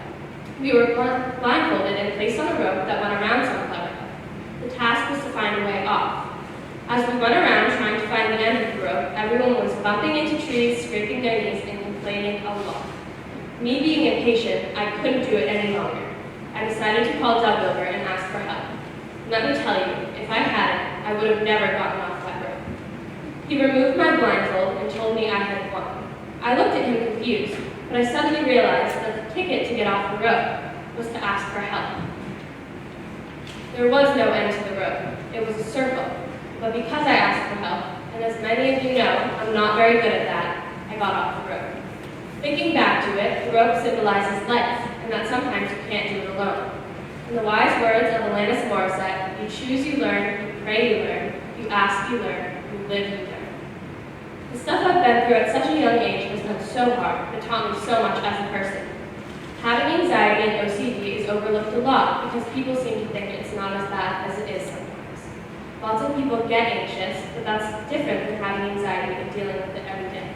We were blindfolded and placed on a rope that went around Sunflower Hill. The task was to find a way off. As we went around trying to find the end of the rope, everyone was bumping into trees, scraping their knees, and complaining a lot. Me being impatient, I couldn't do it any longer. I decided to call Doug over and ask for help. Let me tell you, if I hadn't, I would have never gotten off that rope. He removed my blindfold and told me I had won. I looked at him confused, but I suddenly realized that the ticket to get off the rope was to ask for help. There was no end to the rope. It was a circle. But because I asked for help, and as many of you know, I'm not very good at that, I got off the rope. Thinking back to it, the rope symbolizes life, and that sometimes you can't do it alone. In the wise words of Alanis Morissette, you choose, you learn, you pray, you learn, you ask, you learn, you live, you learn. The stuff I've been through at such a young age has been so hard and taught me so much as a person. Having anxiety and OCD is overlooked a lot because people seem to think it's not as bad as it is sometimes. Lots of people get anxious, but that's different than having anxiety and dealing with it every day.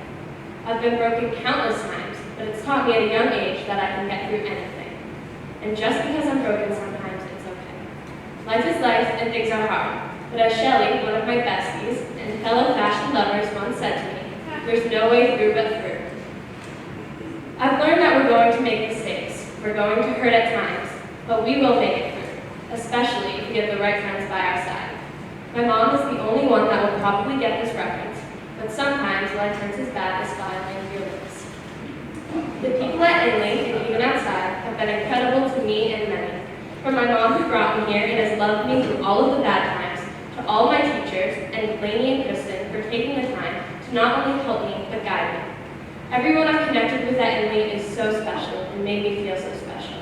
I've been broken countless times, but it's taught me at a young age that I can get through anything. And just because I'm broken sometimes, it's okay. Life is life and things are hard. But as Shelley, one of my besties and fellow fashion lovers, once said to me, there's no way through but through. I've learned that we're going to make mistakes. We're going to hurt at times, but we will make it through, especially if we have the right friends by our side. My mom is the only one that will probably get this reference, but sometimes life turns as bad as filing your lips. The people at Inley and even outside have been incredible to me and many. From my mom who brought me here and has loved me through all of the bad times, to all my teachers, and Lainey and Kristen for taking the time to not only help me, but guide me. Everyone I've connected with at Inley is so special and made me feel so special.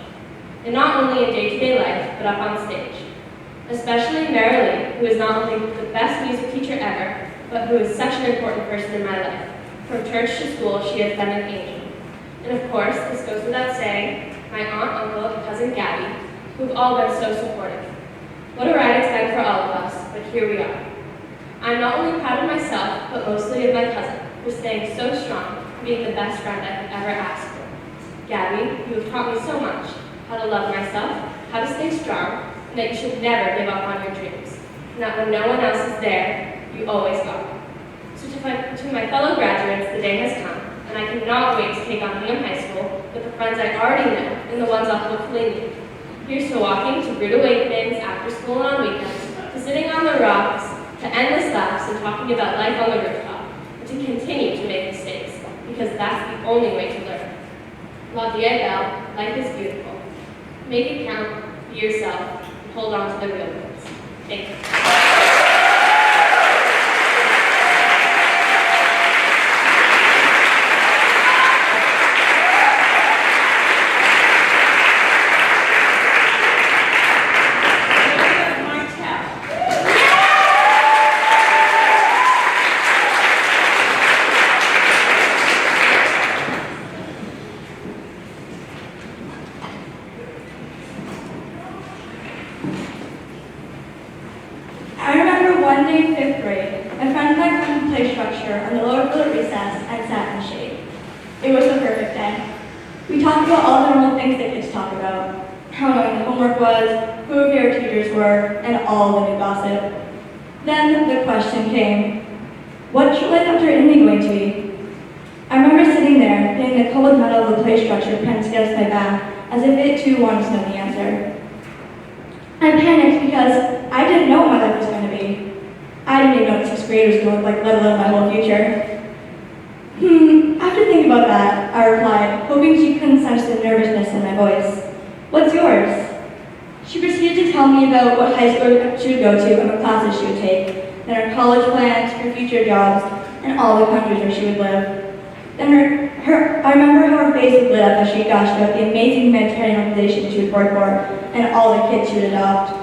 And not only in day-to-day life, but up on stage. Especially Marilee, who is not only the best music teacher ever, but who is such an important person in my life. From church to school, she has been an angel. And of course, this goes without saying, my aunt, uncle, and cousin Gabby, who've all been so supportive. What a ride it's been for all of us, but here we are. I'm not only proud of myself, but mostly of my cousin, for staying so strong and being the best friend I could ever ask for. Gabby, you have taught me so much, how to love myself, how to stay strong, and that you should never give up on your dreams, and that when no one else is there, you always go. So to my fellow graduates, the day has come, and I cannot wait to take on Hingham High School with the friends I already know and the ones I'll hopefully meet. Here's to walking to rude awakenings after school and on weekends, to sitting on the rocks, to endless laughs and talking about life on the rooftop, and to continue to make mistakes, because that's the only way to learn. La vie est belle, life is beautiful. Make it count, be yourself, and hold on to the real ones. Thank you. I remember one day in 5th grade, my friends and I went to play structure on the lower floor at recess and sat in the shade. It was the perfect day. We talked about all the normal things that kids talk about, how annoying the homework was, who our favorite teachers were, and all the new gossip. Then the question came, what's your life after Inley going to be? I remember sitting there, feeling the cold metal of the play structure pressed against my back, as if it too wanted to know the answer. I panicked because I didn't know what my life was going to be. I didn't even know what 6th grade was going to look like, let alone my whole future. After thinking about that, I replied, hoping she couldn't sense the nervousness in my voice. What's yours? She proceeded to tell me about what high school she would go to and what classes she would take, then her college plans, her future jobs, and all the countries where she would live. I remember how her face would lit up as she gushed about the amazing humanitarian organization she would work for and all the kids she would adopt.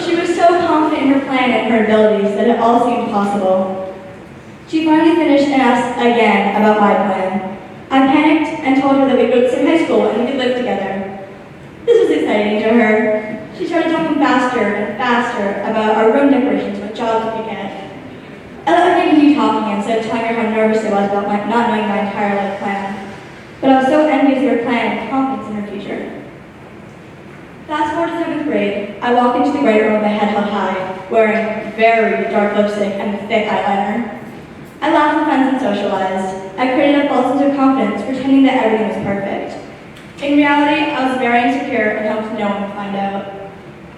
She was so confident in her plan and her abilities that it all seemed possible. She finally finished and asked again about my plan. I panicked and told her that we could go to the same high school and we could live together. This was exciting to her. She started talking faster and faster about our room decorations, what jobs we could get. I let her continue talking instead of telling her how nervous I was about not knowing my entire life plan. But I was so envious of her plan and confidence in her future. Fast forward to 7th grade, I walk into the grade room with my head held high, wearing very dark lipstick and thick eyeliner. I laughed with friends and socialized. I created a false sense of confidence, pretending that everything was perfect. In reality, I was very insecure and hoped no one would find out.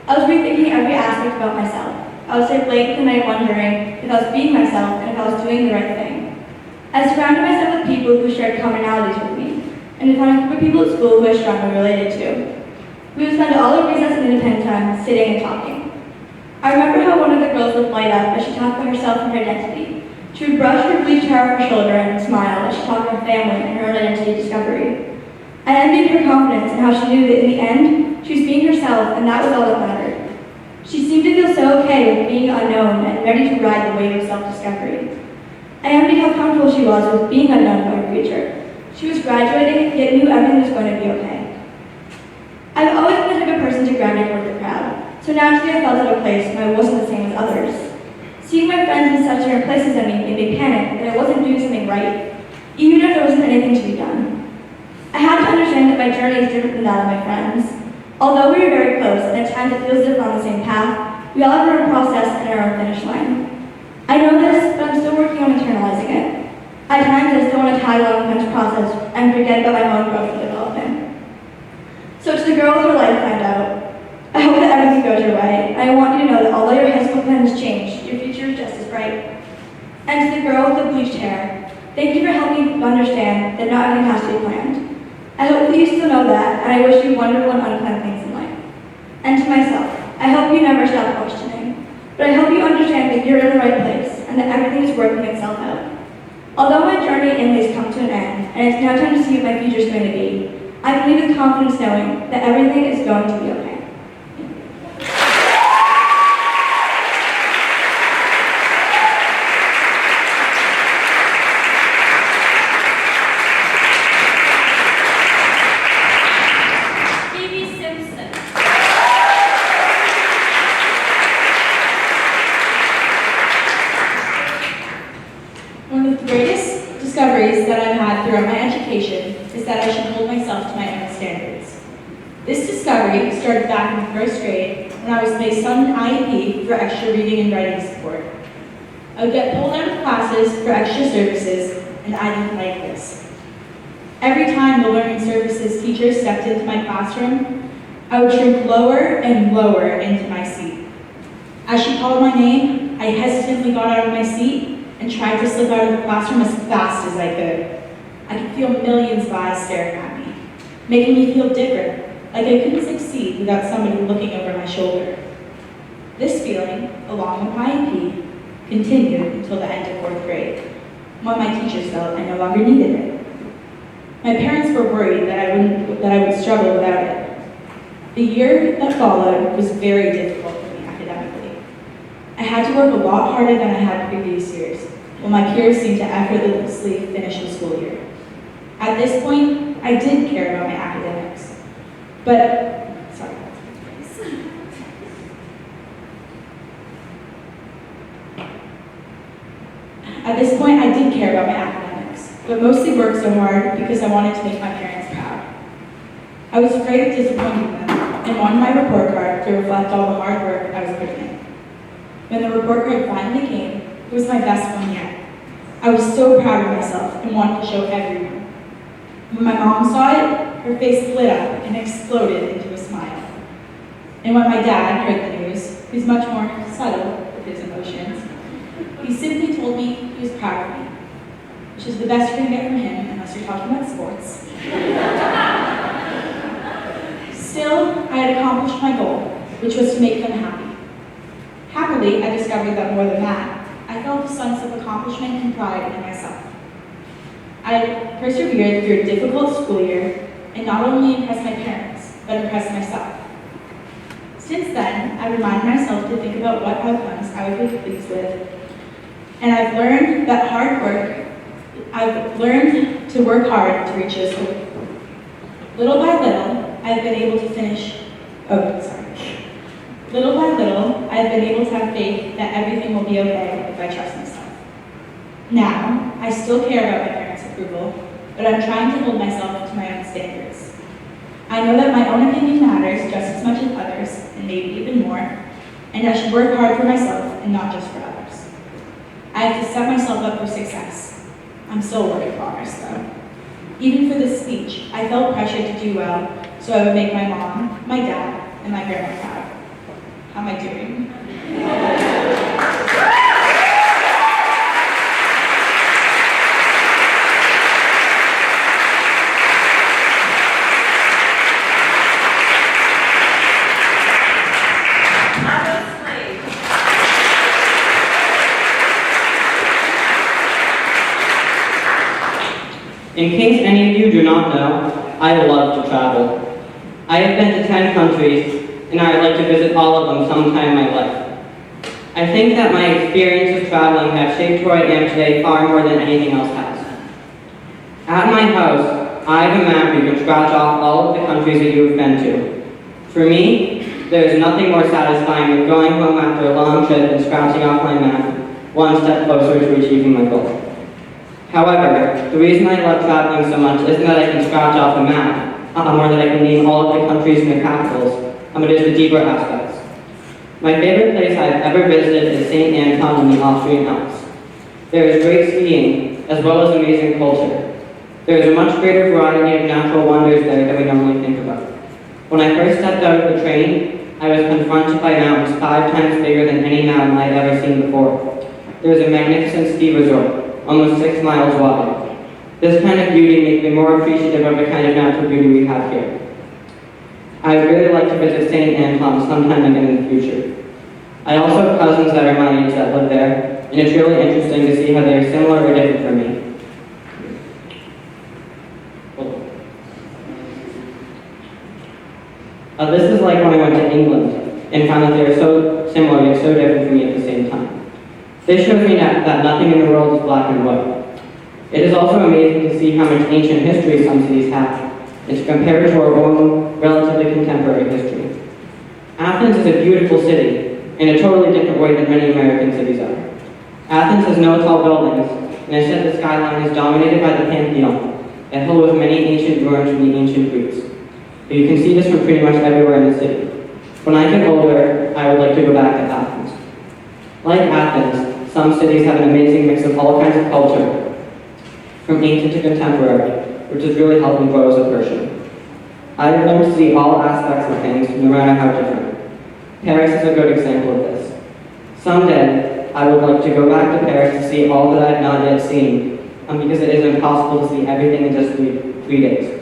I was rethinking every aspect about myself. I would stay late in the night wondering if I was being myself and if I was doing the right thing. I surrounded myself with people who shared commonalities with me, and found a group of people at school who I strongly related to. We would spend all of recess and independent time sitting and talking. I remember how one of the girls would light up as she talked about herself and her identity. She would brush her bleached hair off her shoulder and smile as she talked about her family and her own identity discovery. I envied her confidence and how she knew that in the end, she was being herself and that was all that mattered. She seemed to feel so okay with being unknown and ready to ride the wave of self-discovery. I envied how comfortable she was with being unknown about her future. She was graduating, yet knew everything was going to be okay. I've always been the type of person to gravitate toward the crowd, so naturally I felt out of place when I wasn't the same as others. Seeing my friends in such different places than me made me panic that I wasn't doing something right, even if there wasn't anything to be done. I had to understand that my journey is different than that of my friends. Although we are very close, and at times it feels as if we're on the same path, we all have our own process and our own finish line. I know this, but I'm still working on internalizing it. At times, I still want to tag along the finish process and forget about my own growth and development. So to the girls who are life planned out, I hope that everything goes your way. I want you to know that although your high school plan has changed, your future is just as bright. And to the girl with the bleached hair, thank you for helping me understand that not everything has to be planned. I hope that you still know that, and I wish you wonderful and unplanned things in life. And to myself, I hope you never stop questioning, but I hope you understand that you're in the right place and that everything is working itself out. Although my journey in has come to an end, and it's now time to see what my future is going to be, I can leave with confidence knowing that everything is going to be okay. One of the greatest discoveries that I've had throughout my education is that I should hold myself to my own standards. This discovery started back in first grade when I was placed on an IEP for extra reading and writing support. I would get pulled out of classes for extra services, and I didn't like this. Every time the learning services teacher stepped into my classroom, I would shrink lower and lower into my seat. As she called my name, I hesitantly got out of my seat and tried to slip out of the classroom as fast as I could. I could feel millions of eyes staring at me, making me feel different, like I couldn't succeed without somebody looking over my shoulder. This feeling, along with my IEP, continued until the end of 4th grade, when my teachers felt I no longer needed it. My parents were worried that I would struggle without it. The year that followed was very difficult for me academically. I had to work a lot harder than I had previous years, while my peers seemed to effortlessly finish the school year. At this point, I did care about my academics, but, sorry. At this point, I did care about my academics, but mostly worked so hard because I wanted to make my parents proud. I was afraid of disappointing them and wanted my report card to reflect all the hard work I was putting in. When the report card finally came, it was my best one yet. I was so proud of myself and wanted to show everyone. When my mom saw it, her face lit up and exploded into a smile. And when my dad heard the news, he was much more subtle with his emotions. He simply told me he was proud of me, which is the best you're going to get from him unless you're talking about sports. Still, I had accomplished my goal, which was to make them happy. Happily, I discovered that more than that, I felt a sense of accomplishment and pride in myself. I persevered through a difficult school year and not only impressed my parents, but impressed myself. Since then, I remind myself to think about what outcomes I would be pleased with. And I've learned to work hard to reach this goal. Little by little, I've been able to have faith that everything will be okay if I trust myself. Now, I still care about my parents' approval, but I'm trying to hold myself to my own standards. I know that my own opinion matters just as much as others, and maybe even more, and I should work hard for myself and not just for others. I have to set myself up for success. I'm still a work in progress, though. Even for this speech, I felt pressured to do well, so I would make my mom, my dad, and my grandma proud. How am I doing? In case any of you do not know, I love to travel. I have been to 10 countries, and I would like to visit all of them sometime in my life. I think that my experience of traveling have shaped who I am today far more than anything else has. At my house, I have a map you can scratch off all of the countries that you have been to. For me, there is nothing more satisfying than going home after a long trip and scratching off my map, one step closer to achieving my goal. However, the reason I love traveling so much isn't that I can scratch off a map, or that I can name all of the countries and the capitals, but it is the deeper aspects. My favorite place I've ever visited is St. Anton in the Austrian Alps. There is great skiing, as well as amazing culture. There is a much greater variety of natural wonders there than we normally think about. When I first stepped out of the train, I was confronted by mountains 5 times bigger than any mountain I had ever seen before. There is a magnificent ski resort, almost 6 miles wide. This kind of beauty makes me more appreciative of the kind of natural beauty we have here. I would really like to visit St. Anton sometime again in the future. I also have cousins that are my age that live there, and it's really interesting to see how they are similar or different from me. This is like when I went to England and found that they were so similar yet so different from me at the same time. This shows me that nothing in the world is black and white. It is also amazing to see how much ancient history some cities have, and to compare it to our own relatively contemporary history. Athens is a beautiful city, in a totally different way than many American cities are. Athens has no tall buildings, and instead the skyline is dominated by the Pantheon, a hill with many ancient ruins from the ancient Greeks. But you can see this from pretty much everywhere in the city. When I get older, I would like to go back to Athens. Like Athens, some cities have an amazing mix of all kinds of culture, from ancient to contemporary, which has really helped me grow as a person. I have learned to see all aspects of things, no matter how different. Paris is a good example of this. Someday, I would like to go back to Paris to see all that I have not yet seen, because it is impossible to see everything in just three days.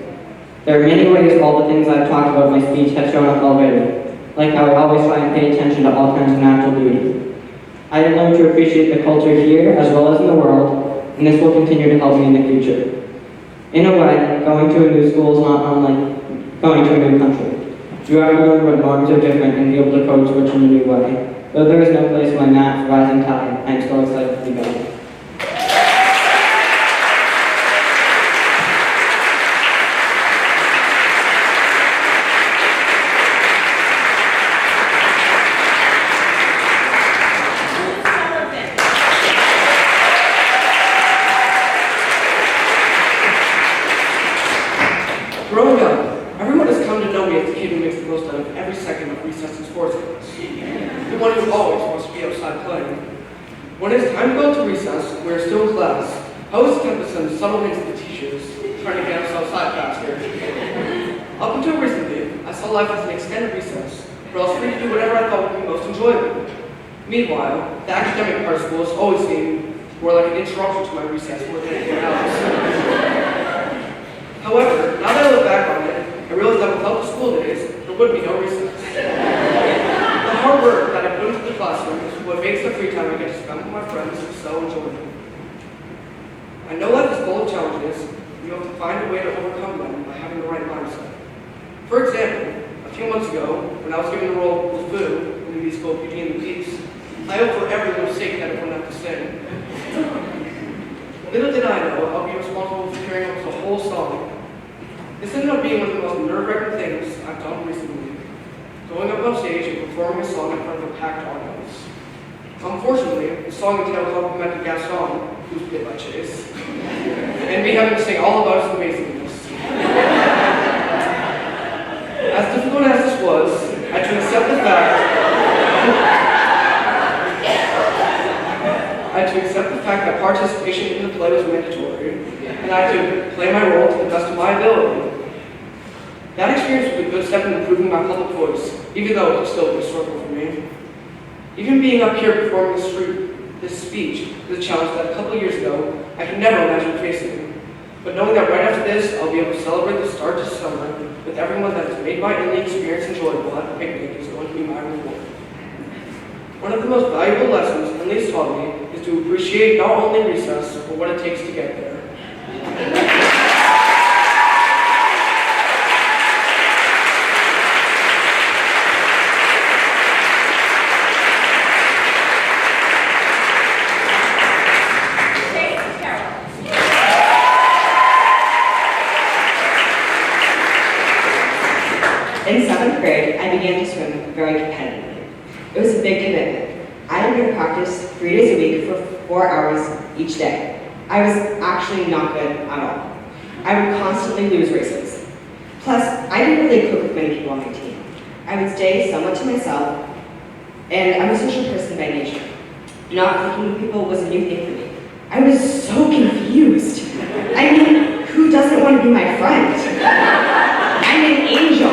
There are many ways all the things I've talked about in my speech have shown up already, like how I always try and pay attention to all kinds of natural beauty. I have learned to appreciate the culture here as well as in the world, and this will continue to help me in the future. In a way, going to a new school is not unlike going to a new country. You have to learn what norms are different and be able to code switch in a new way. Though there is no place in my map for rising tide, I am still excited to be going. Growing up, everyone has come to know me as the kid who makes the most out of every second of recess and sports class. The one who always wants to be outside playing. When it's time to go to recess, we're still in class. I always attempt to send subtle hints to the teachers, trying to get us outside faster. Up until recently, I saw life as an extended recess, where I was free to do whatever I thought would be most enjoyable. Meanwhile, the academic part of school has always seemed more like an interruption to my recess more than anything else. However, now that I look back on it, I realize that without the school days, there would be no recess. The hard work that I put into the classroom is what makes the free time I get to spend with my friends so enjoyable. I know life is full of challenges, For example, a few months ago, when I was given the role of LeFou in the musical Beauty and the Beast, I hope for every little sake that I wouldn't have to sing. Little did I know, I'll be responsible for carrying up the whole song. This ended up being one of the most nerve-wracking things I've done recently, going up on stage and performing a song in front of a packed audience. Unfortunately, the song entailed complimenting Gaston, who's played by Chase, and me having to sing all about his amazingness. As difficult as this was, I had to accept the fact that participation in the play was mandatory, and I had to play my role to the best of my ability. That experience was a good step in improving my public voice, even though it was still a struggle for me. Even being up here performing this speech is a challenge that a couple of years ago I could never imagine facing. But knowing that right after this, I'll be able to celebrate the start to summer with everyone that has made my Inley experience enjoyable at the picnic is going to be my reward. One of the most valuable lessons Inley's taught me is to appreciate not only recess, but what it takes to get there. In 7th grade, I began to swim very competitively. It was a big commitment. I would go to practice 3 days a week for 4 hours each day. I was actually not good at all. I would constantly lose races. Plus, I didn't really cope with many people on my team. I would stay somewhat to myself, and I'm a social person by nature. Not thinking of people was a new thing for me. I was so confused. I mean, who doesn't want to be my friend? I'm an angel.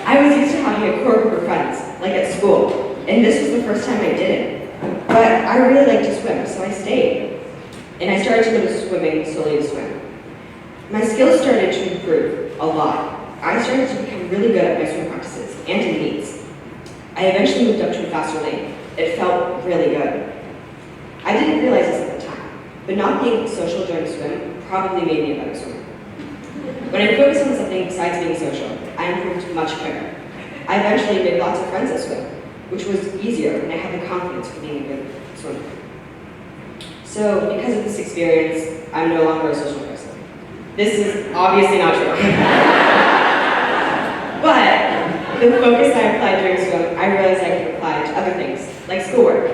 I was used to having a core group of friends, like at school, and this was the first time I did it. But I really liked to swim, so I stayed. And I started to go to swimming solely to swim. My skills started to improve a lot. I started to become really good at my swim practices and in meets. I eventually moved up to a faster lane. It felt really good. I didn't realize this at the time, but not being social during swim probably made me a better swimmer. When I focused on something besides being social, I improved much quicker. I eventually made lots of friends at swim, which was easier when I had the confidence for being a good swimmer. So, because of this experience, I'm no longer a social person. This is obviously not true. But the focus I applied during swim, I realized I could apply to other things, like schoolwork.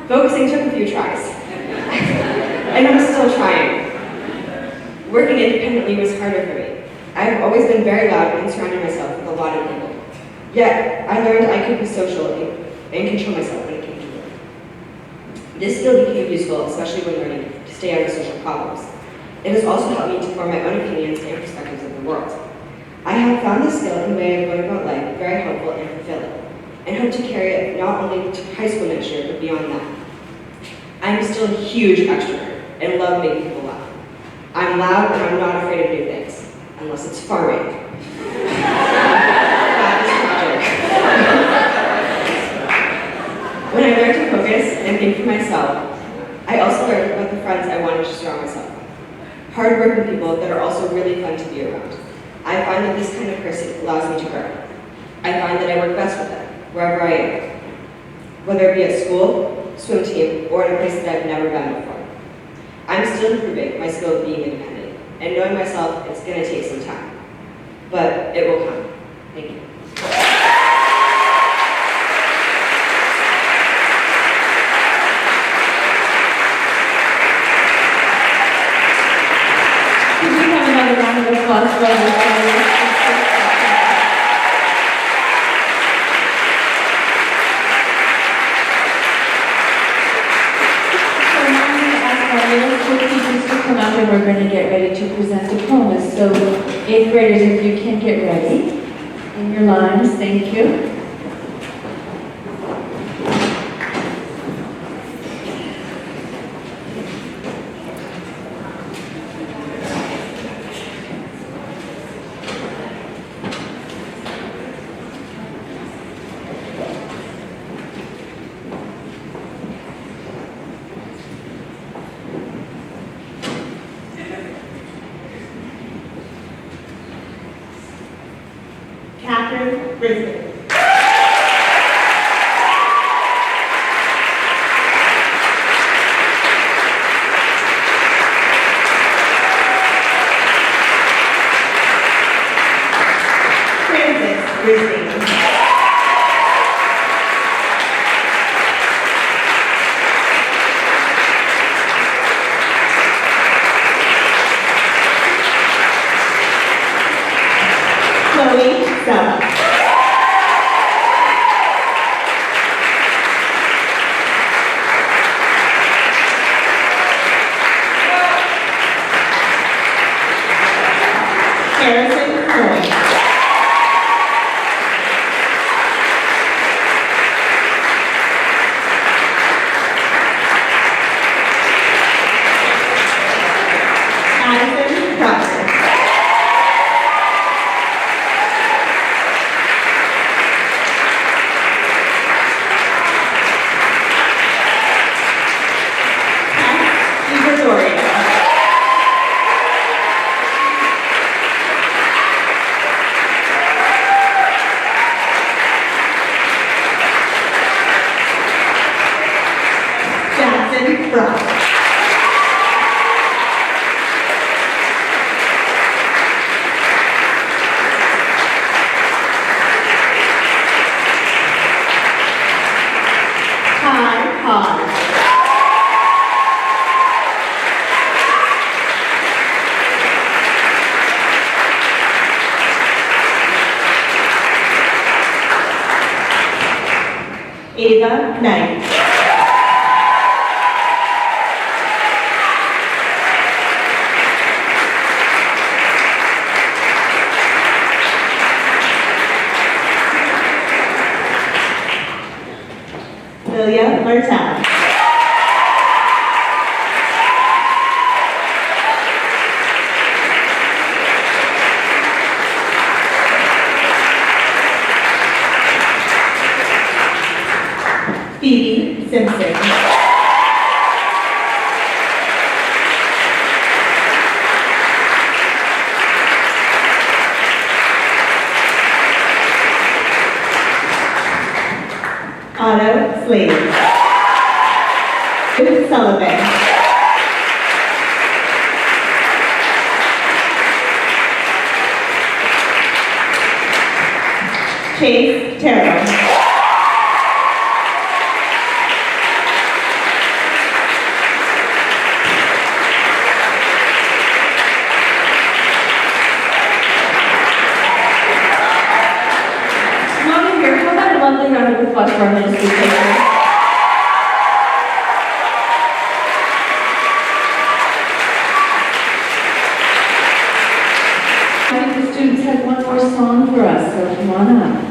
Focusing took a few tries. And I'm still trying. Working independently was harder for me. I've always been very loud and surrounded myself with a lot of people. Yet, I learned I could be social and control myself when it came to work. This skill became useful, especially when learning to stay out of social problems. It has also helped me to form my own opinions and perspectives of the world. I have found this skill and way of going about life very helpful and fulfilling, and hope to carry it not only to high school next year, but beyond that. I'm still a huge extrovert and love making people laugh. I'm loud and I'm not afraid of new things, unless it's farming. That is tragic. When I learned to focus and think for myself, I also learned about the friends I wanted to surround myself with. Hard-working people that are also really fun to be around. I find that this kind of person allows me to grow. I find that I work best with them, wherever I am. Whether it be at school, swim team, or in a place that I've never been before. I'm still improving my skill of being independent, and knowing myself, it's going to take some time. But it will come. Thank you. Could we have another round of applause for our teachers to come out and we're going to get ready to present diplomas. So 8th graders, if you can get ready in your lines, thank you. Catherine Brisbane. Frances Brisbane. Chloe Sella. Harrison Coy. Addison Crawford. Gregorio. Jackson Frost. Ty Hall. Ava Knight. Lilia Martel. Phoebe Simpson. Otto Slade. Ruth Sullivan. Chase Terrell. Lovely round of applause for our middle school teachers. I think the students had one more song for us, so come on up.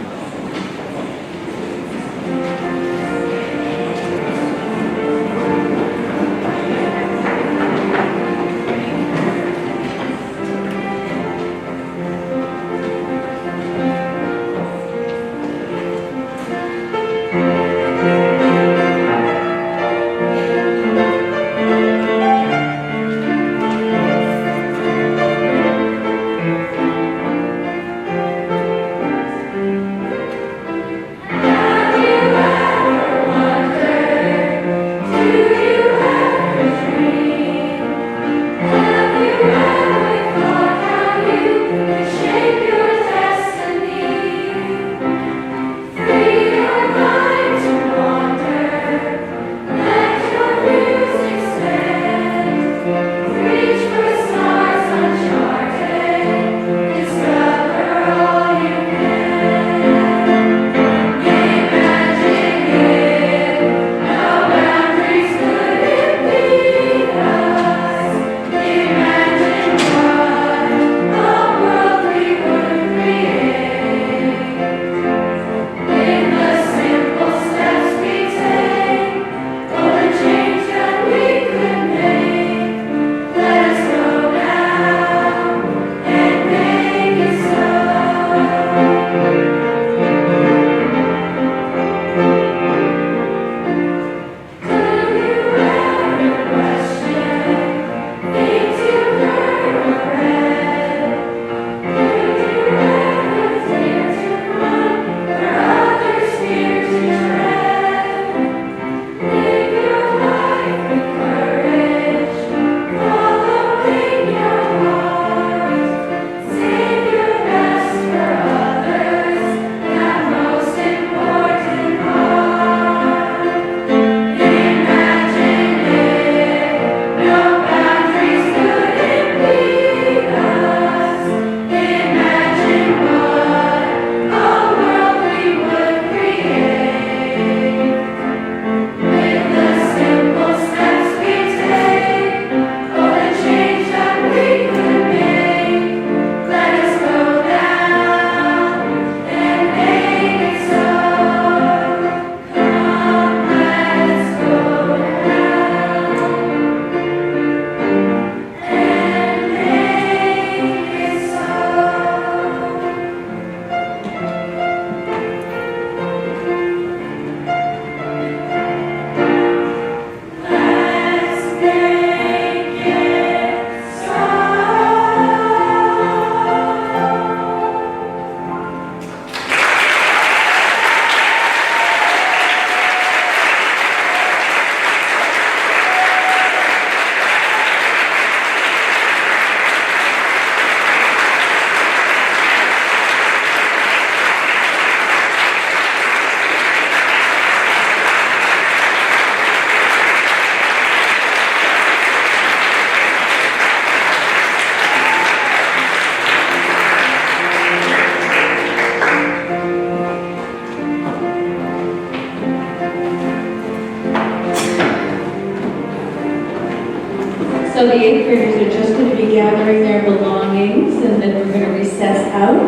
the 8th graders are just going to be gathering their belongings, and then we're going to recess out.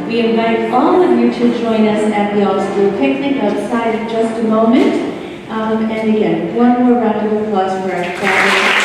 We invite all of you to join us at the all-school picnic outside in just a moment. And again, one more round of applause for our fabulous